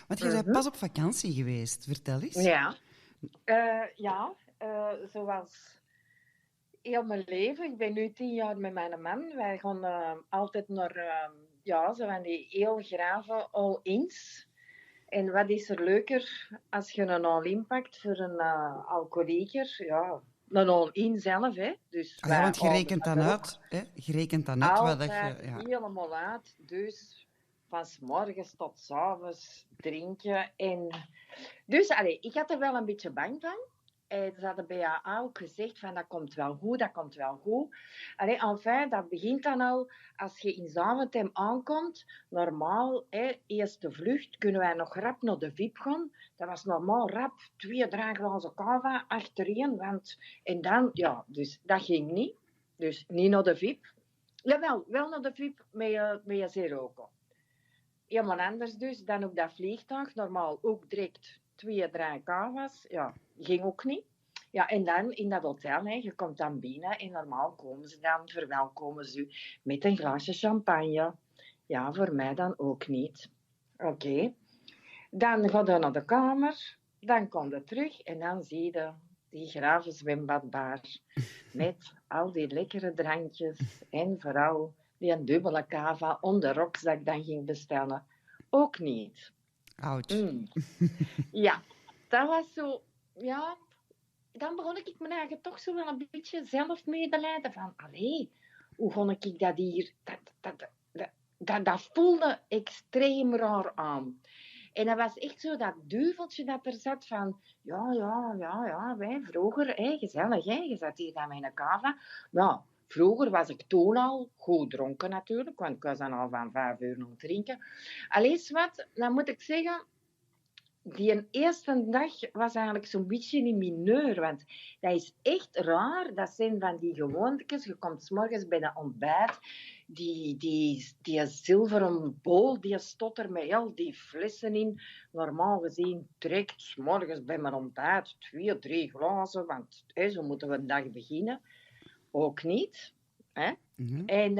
Want jij bent pas op vakantie geweest, vertel eens. Zoals heel mijn leven. Ik ben nu 10 jaar met mijn man. Wij gaan altijd naar zo van die heel grave all-ins. En wat is er leuker als je een all-in pakt voor een alcoholieker? Ja, een all-in zelf, hè. Dus want je rekent dan uit, hè? Je rekent dan uit wat je... Ja. Helemaal uit. Dus van 's morgens tot 's avonds drinken. En... Dus, ik had er wel een beetje bang van. En ze hadden bij jou ook gezegd van dat komt wel goed, dat komt wel goed. Enfin, dat begint dan al als je in Zaventem aankomt. Normaal, eerste vlucht, kunnen wij nog rap naar de VIP gaan. Dat was normaal rap, 2, 3 glazen kava achtereen. En dan, dus dat ging niet. Dus niet naar de VIP. Jawel, wel naar de VIP met je zeroken. Helemaal anders dus dan op dat vliegtuig. Normaal ook direct 2, 3 kava's. Ja, ging ook niet. Ja, en dan in dat hotel, je komt dan binnen en normaal verwelkomen ze u met een glaasje champagne. Ja, voor mij dan ook niet. Oké. Dan ga je naar de kamer, dan kom je terug en dan zie je die grave zwembadbar met al die lekkere drankjes en vooral die een dubbele cava onder rocks dat ik dan ging bestellen. Ook niet. Ouch. Ja, dat was zo, dan begon ik me eigenlijk toch zo wel een beetje zelf medelijden van, hoe kon ik dat hier, dat voelde extreem raar aan. En dat was echt zo dat duveltje dat er zat van, wij vroeger, gezellig, je zat hier dan met een cava. Nou, vroeger was ik toen al goed dronken natuurlijk, want ik was dan al van 5 uur aan het drinken. Dan moet ik zeggen, die eerste dag was eigenlijk zo'n beetje in mineur, want dat is echt raar. Dat zijn van die gewoontes. Je komt 's morgens bij de ontbijt, die zilveren bol, die stot er met al die flessen in. Normaal gezien trekt 's morgens bij mijn ontbijt 2, 3 glazen, want zo moeten we een dag beginnen. Ook niet. Hè? Mm-hmm. En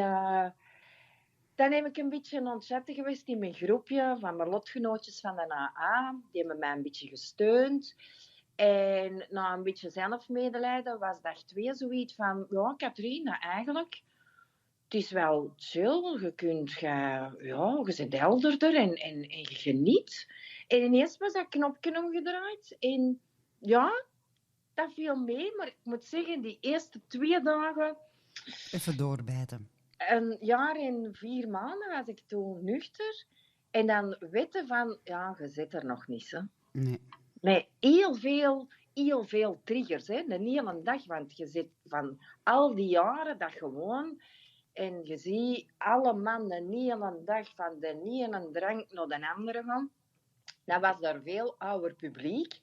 Dan heb ik een beetje ontzettend geweest in mijn groepje van mijn lotgenootjes van de AA. Die hebben mij een beetje gesteund. En na een beetje zelfmedelijden was dag 2 zoiets van... Ja, Katrien, eigenlijk... Het is wel chill. Je bent helderder en je geniet. En ineens was dat knopje omgedraaid. En ja, dat viel mee. Maar ik moet zeggen, die eerste 2 dagen... Even doorbijten. Een jaar en 4 maanden was ik toen nuchter. En dan weten van... Ja, je zit er nog niet, hè. Nee. Met heel veel triggers, hè. Een hele dag. Want je zit van al die jaren dat gewoon... En je ziet alle mannen een hele dag van de ene drank naar de andere gaan. Dan was er veel ouder publiek.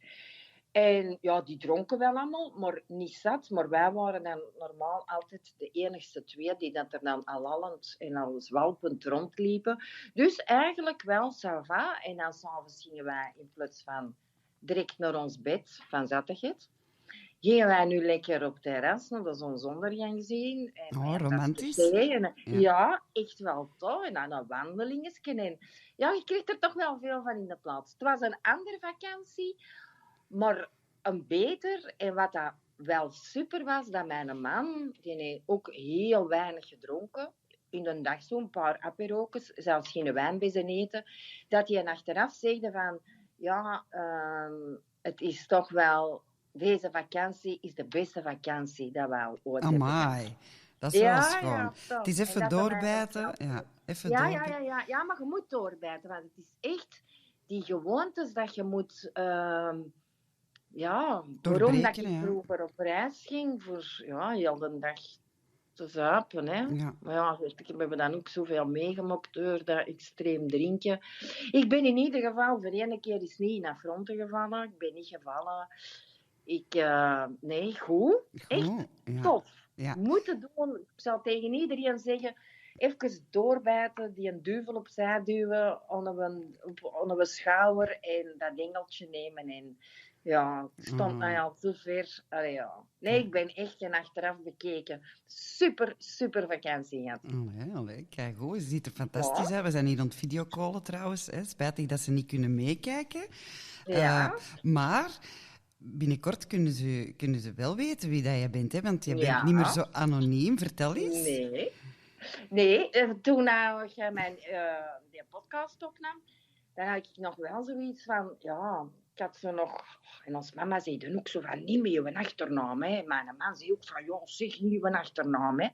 En ja, die dronken wel allemaal, maar niet zat. Maar wij waren dan normaal altijd de enigste 2 die dat er dan al lallend en al zwalpend rondliepen. Dus eigenlijk wel ça va. En dan s'avonds gingen wij in plaats van direct naar ons bed van zattigheid. Gingen wij nu lekker op het terras naar de zonsondergang zien. En romantisch. Ja, echt wel tof. En dan een wandelingetje. En ja, je kreeg er toch wel veel van in de plaats. Het was een andere vakantie, maar een beter. En wat dat wel super was, dat mijn man, die heeft ook heel weinig gedronken. In de dag zo'n paar aperokes, zelfs geen wijn bij zijn eten. Dat hij achteraf zegde van, ja, het is toch wel... Deze vakantie is de beste vakantie dat we al ooit hebben. Amai, dat is wel schoon. Ja, het is even doorbijten. Ja, maar je moet doorbijten. Want het is echt die gewoontes dat je moet... waarom dat ik vroeger op reis ging, voor heel de dag te zuipen. Hè. Ja. Maar ja, we hebben dan ook zoveel meegemaakt door dat extreem drinken. Ik ben in ieder geval voor 1 keer eens niet in affronten gevallen. Ik ben niet gevallen... goed. Echt tof. Ja. Moeten doen. Ik zal tegen iedereen zeggen, even doorbijten, die een duvel opzij duwen, onder een schouder en dat engeltje nemen. En ja, het stond mij al zo ver. Nee, ik ben echt een achteraf bekeken. Super vakantie gehad. Allee, kijk goed, ze ziet er fantastisch uit. We zijn hier aan het videocallen trouwens. Hè. Spijtig dat ze niet kunnen meekijken. Maar... Binnenkort kunnen ze wel weten wie dat je bent, hè? Want je bent niet meer zo anoniem. Vertel eens. Nee, toen jij mijn die podcast opnam, dan had ik nog wel zoiets van, ik had zo nog... En ons mama zei dan ook zo van, niet meer je achternaam, hè. Mijn man zei ook van, zeg niet je achternaam, hè.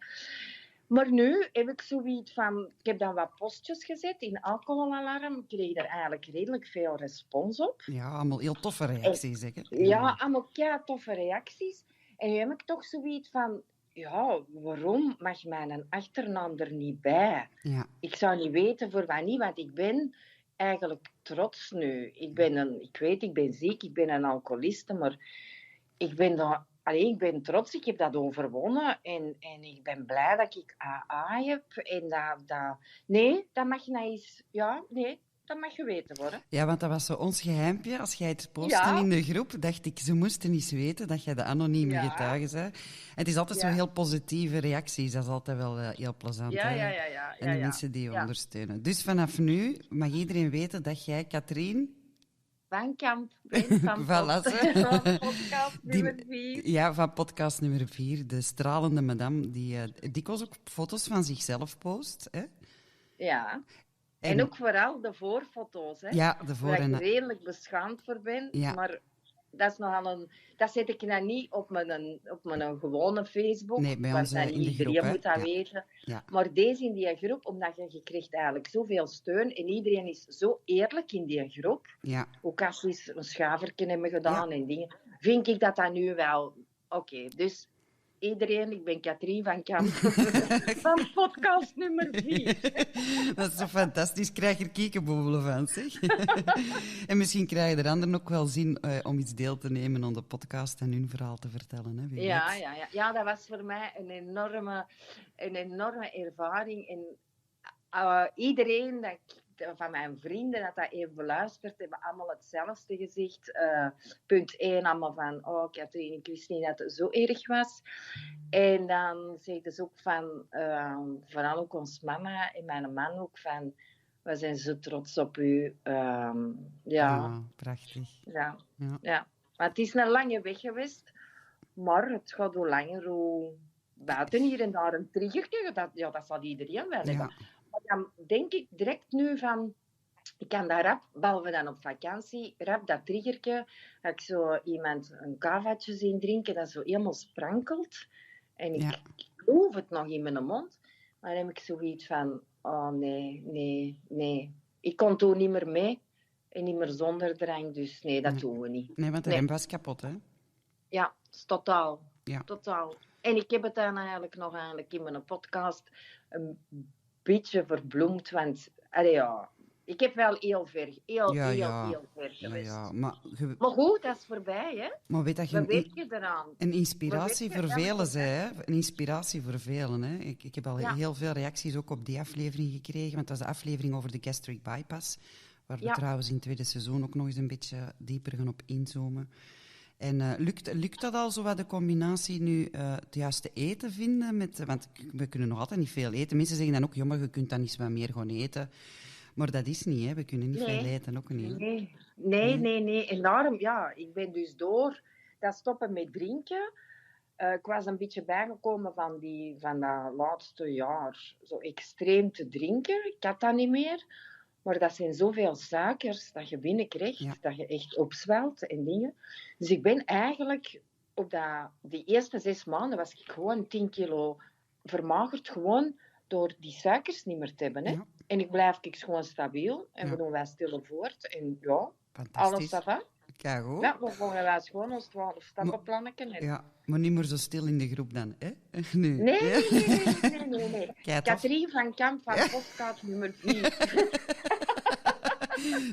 Maar nu heb ik zoiets van... Ik heb dan wat postjes gezet in alcoholalarm. Ik kreeg er eigenlijk redelijk veel respons op. Ja, allemaal heel toffe reacties, hè? Ja, allemaal toffe reacties. En nu heb ik toch zoiets van... Ja, waarom mag mijn achternaam er niet bij? Ja. Ik zou niet weten voor wat niet, want ik ben eigenlijk trots nu. Ik ben ziek, ik ben een alcoholiste, maar ik ben daar... ik ben trots, ik heb dat overwonnen en ik ben blij dat ik AA heb. En dat mag nou eens... Ja, nee, dat mag geweten worden. Ja, want dat was zo ons geheimpje. Als jij het postte in de groep, dacht ik, ze moesten niet weten dat jij de anonieme getuige bent. En het is altijd zo heel positieve reacties. Dat is altijd wel heel plezant. En de mensen die je ondersteunen. Dus vanaf nu mag iedereen weten dat jij, Katrien... Van Kamp, van podcast nummer 4. Ja, van podcast nummer 4. De stralende madame die dikwijls ook foto's van zichzelf post. Hè? Ja. En ook vooral de voorfoto's. Hè? Ja, de voor- waar ik redelijk beschaamd voor ben. Ja. Maar dat is nogal een... Dat zet ik nou niet op mijn gewone Facebook. Nee, bij ons want in de groep. iedereen moet dat weten. Ja. Maar deze in die groep, omdat je krijgt eigenlijk zoveel steun. En iedereen is zo eerlijk in die groep. Ja. Ook als ze eens een schaverken hebben gedaan en dingen. Vind ik dat nu wel... Oké, dus... Iedereen, ik ben Katrien van Kamp van podcast nummer 4. Dat is zo fantastisch. Ik krijg er kiekenboebelen van, zeg. En misschien krijgen de anderen ook wel zin om iets deel te nemen aan de podcast en hun verhaal te vertellen. Hè? Ja, dat was voor mij een enorme ervaring. En iedereen van mijn vrienden dat heeft beluisterd, hebben allemaal hetzelfde gezegd. Punt 1, allemaal van, oh Katrien, ik wist niet dat het zo erg was. En dan zegt ze ook van, vooral ook ons mama en mijn man ook van, we zijn zo trots op u. Prachtig. Ja. Maar het is een lange weg geweest, maar het gaat hoe langer, hoe buiten hier en daar een triggertje. Dat zal iedereen wel hebben. Maar dan denk ik direct nu van, ik kan dat rap, behalve dan op vakantie, rap dat triggertje, dat ik zo iemand een kavaatje zien drinken, dat zo helemaal sprankelt. En ik proef het nog in mijn mond. Maar dan heb ik zoiets van, oh nee. Ik kon toen niet meer mee en niet meer zonder drank, dus nee, dat doen we niet. Nee, want de rem was kapot, hè? Ja, totaal. Ja. Totaal. En ik heb het dan eigenlijk in mijn podcast een beetje verbloemd, want ik heb wel heel ver geweest. Ja, maar goed, dat is voorbij, hè? Maar weet dat we werken eraan. Een inspiratie voor velen, hè? Een inspiratie voor velen, hè? Ik heb al heel veel reacties ook op die aflevering gekregen, want dat was de aflevering over de gastric bypass, waar we trouwens in het tweede seizoen ook nog eens een beetje dieper gaan op inzoomen. En lukt dat al, zo wat de combinatie nu het juiste eten vinden? Want we kunnen nog altijd niet veel eten. Mensen zeggen dan ook, ja, maar je kunt dan eens wat meer gaan eten. Maar dat is niet, hè. We kunnen niet veel eten, ook niet. Nee. En daarom, ik ben dus door dat stoppen met drinken. Ik was een beetje bijgekomen van dat laatste jaar zo extreem te drinken. Ik had dat niet meer. Maar dat zijn zoveel suikers dat je binnenkrijgt, dat je echt opzwelt en dingen. Dus ik ben eigenlijk op die eerste 6 maanden was ik gewoon 10 kilo vermagerd, gewoon door die suikers niet meer te hebben. Hè? Ja. En ik blijf gewoon stabiel en we doen wij stille voort. En alles daarvan. Kijk hoor. Ja, we volgen wij gewoon ons 12 stappenplannetje. Ja, maar niet meer zo stil in de groep dan, hè? Nu. Nee. Katrien van Kamp van podcast nummer 4.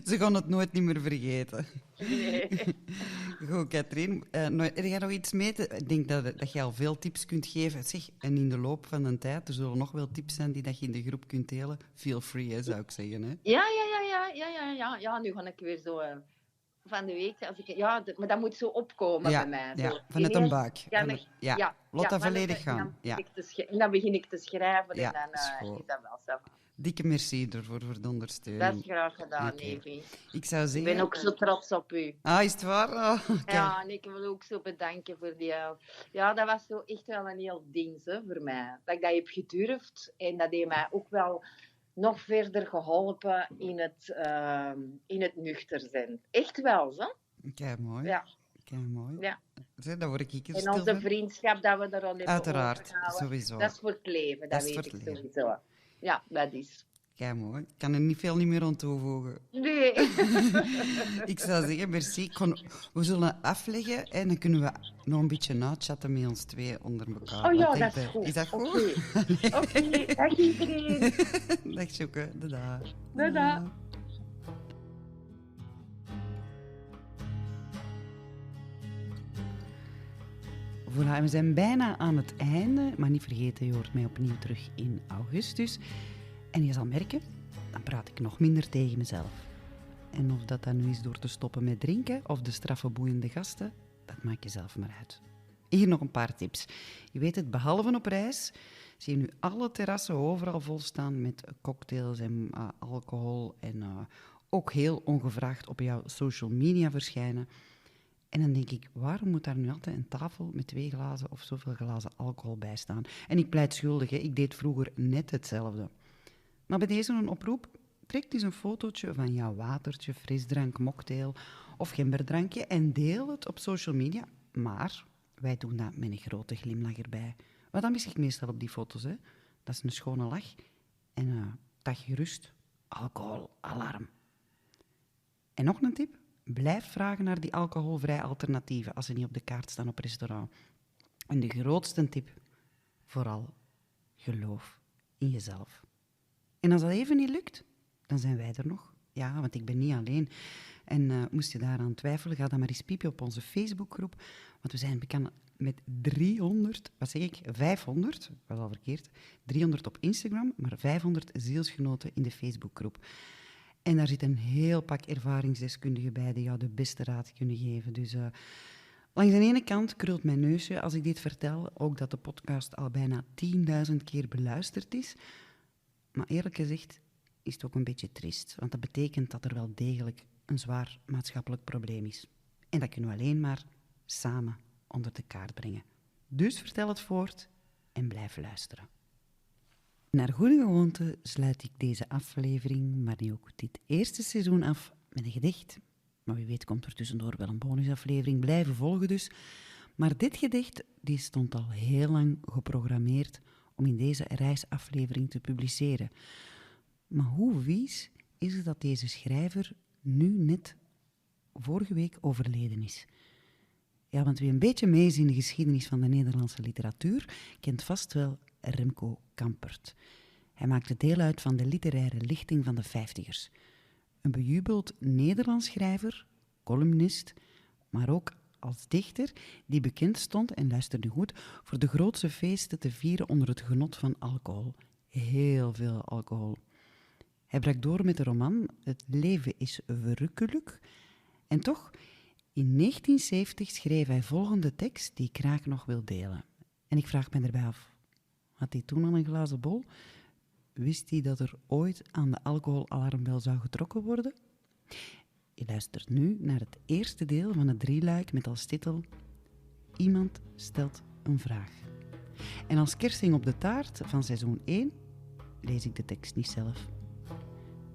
Ze gaan het nooit niet meer vergeten. Nee. Goed, Katrien. Heb jij nog iets mee? Ik denk dat je al veel tips kunt geven. Zeg, en in de loop van de tijd, er zullen nog wel tips zijn die dat je in de groep kunt delen. Feel free, hè, zou ik zeggen. Hè? Ja, nu ga ik weer zo... van de week, maar dat moet zo opkomen bij mij. Zo. Ja, vanuit een buik. Laat dat volledig gaan. En dan begin ik te schrijven en dan is dat wel zo. Dikke merci ervoor voor de ondersteuning. Dat is graag gedaan, Evie. Ik zou zeggen... Ik ben ook zo trots op u. Ah, is het waar? Oh, okay. Ja, en ik wil ook zo bedanken voor die... Ja, dat was zo echt wel een heel ding voor mij. Dat ik dat heb gedurfd en dat heeft mij ook wel... nog verder geholpen in het nuchter zijn. Echt wel, zo. Kijk, mooi. Ja. Kijk, mooi. Ja. Zeg, dat word ik en onze vriendschap, dat we er al hebben uiteraard, overgehouden, sowieso. Dat is voor het leven, dat weet ik sowieso. Ja, dat is. Kijk, mooi. Ik kan er niet veel meer aan toevoegen. Nee. Ik zou zeggen, merci. We zullen afleggen en dan kunnen we nog een beetje nachatten met ons twee onder elkaar. Oh ja, dat is goed. Is dat goed? Oké, dag iedereen. Dag Sjoeke, dada. Dada. Voilà, we zijn bijna aan het einde, maar niet vergeten, je hoort mij opnieuw terug in augustus. En je zal merken, dan praat ik nog minder tegen mezelf. En of dat dan nu is door te stoppen met drinken of de straffe boeiende gasten, dat maak je zelf maar uit. Hier nog een paar tips. Je weet het, behalve op reis, zie je nu alle terrassen overal vol staan met cocktails en alcohol. En ook heel ongevraagd op jouw social media verschijnen. En dan denk ik, waarom moet daar nu altijd een tafel met 2 glazen of zoveel glazen alcohol bij staan? En ik pleit schuldig, hè. Ik deed vroeger net hetzelfde. Maar bij deze een oproep, trek eens een fotootje van jouw watertje, frisdrank, mocktail of gemberdrankje en deel het op social media. Maar wij doen dat met een grote glimlach erbij. Want dan mis ik meestal op die foto's, hè. Dat is een schone lach. En dag gerust, alcoholalarm. En nog een tip. Blijf vragen naar die alcoholvrije alternatieven als ze niet op de kaart staan op restaurant. En de grootste tip, vooral, geloof in jezelf. En als dat even niet lukt, dan zijn wij er nog. Ja, want ik ben niet alleen. En moest je daaraan twijfelen, ga dan maar eens piepen op onze Facebookgroep. Want we zijn bekend met 300, wat zeg ik, 500, dat was al verkeerd, 300 op Instagram, maar 500 zielsgenoten in de Facebookgroep. En daar zit een heel pak ervaringsdeskundigen bij die jou de beste raad kunnen geven. Dus langs de ene kant krult mijn neusje als ik dit vertel, ook dat de podcast al bijna 10.000 keer beluisterd is. Maar eerlijk gezegd is het ook een beetje triest, want dat betekent dat er wel degelijk een zwaar maatschappelijk probleem is. En dat kunnen we alleen maar samen onder de kaart brengen. Dus vertel het voort en blijf luisteren. Naar goede gewoonte sluit ik deze aflevering, maar nu ook dit eerste seizoen af met een gedicht. Maar wie weet komt er tussendoor wel een bonusaflevering, blijven volgen dus. Maar dit gedicht die stond al heel lang geprogrammeerd om in deze reisaflevering te publiceren. Maar hoe vies is het dat deze schrijver nu net vorige week overleden is? Ja, want wie een beetje mee is in de geschiedenis van de Nederlandse literatuur, kent vast wel Remco Campert. Hij maakte deel uit van de literaire lichting van de 50ers. Een bejubeld Nederlands schrijver, columnist, maar ook als dichter die bekend stond, en luister nu goed, voor de grootste feesten te vieren onder het genot van alcohol. Heel veel alcohol. Hij brak door met de roman Het leven is verrukkelijk. En toch, in 1970 schreef hij volgende tekst die ik graag nog wil delen. En ik vraag me erbij af, had hij toen al een glazen bol? Wist hij dat er ooit aan de alcoholalarmbel zou getrokken worden? Je luistert nu naar het eerste deel van het drieluik met als titel Iemand stelt een vraag. En als kersting op de taart van seizoen 1 lees ik de tekst niet zelf.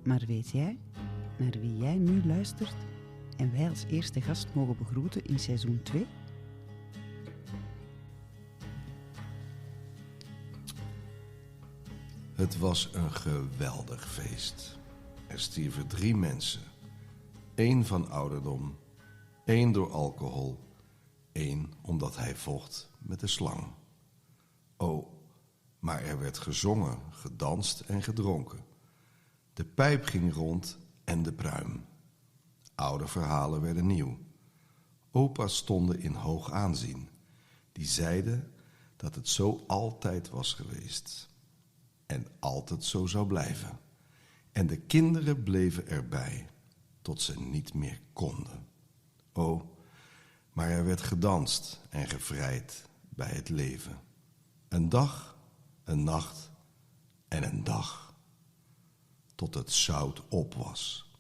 Maar weet jij naar wie jij nu luistert en wij als eerste gast mogen begroeten in seizoen 2? Het was een geweldig feest. Er stierven 3 mensen. 1 van ouderdom, 1 door alcohol, 1 omdat hij vocht met de slang. Oh, maar er werd gezongen, gedanst en gedronken. De pijp ging rond en de pruim. Oude verhalen werden nieuw. Opa's stonden in hoog aanzien. Die zeiden dat het zo altijd was geweest. En altijd zo zou blijven. En de kinderen bleven erbij, tot ze niet meer konden. Oh, maar er werd gedanst en gevrijd bij het leven. Een dag, een nacht en een dag. Tot het zout op was,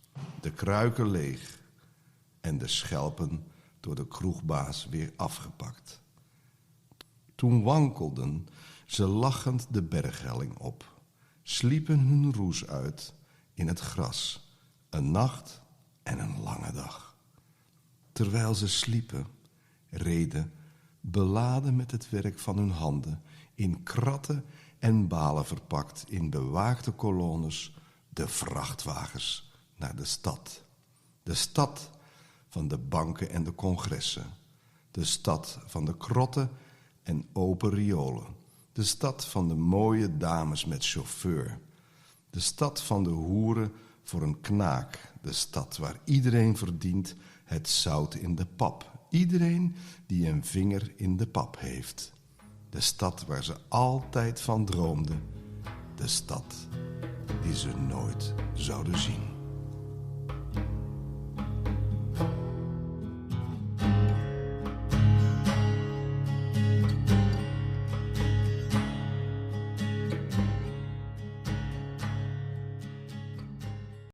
de kruiken leeg en de schelpen door de kroegbaas weer afgepakt. Toen wankelden ze lachend de berghelling op, sliepen hun roes uit in het gras, een nacht en een lange dag. Terwijl ze sliepen, reden, beladen met het werk van hun handen, in kratten en balen verpakt in bewaakte kolonnes, de vrachtwagens naar de stad. De stad van de banken en de congressen, de stad van de krotten en open riolen, de stad van de mooie dames met chauffeur, de stad van de hoeren voor een knaak, de stad waar iedereen verdient het zout in de pap, iedereen die een vinger in de pap heeft, de stad waar ze altijd van droomden, de stad die ze nooit zouden zien.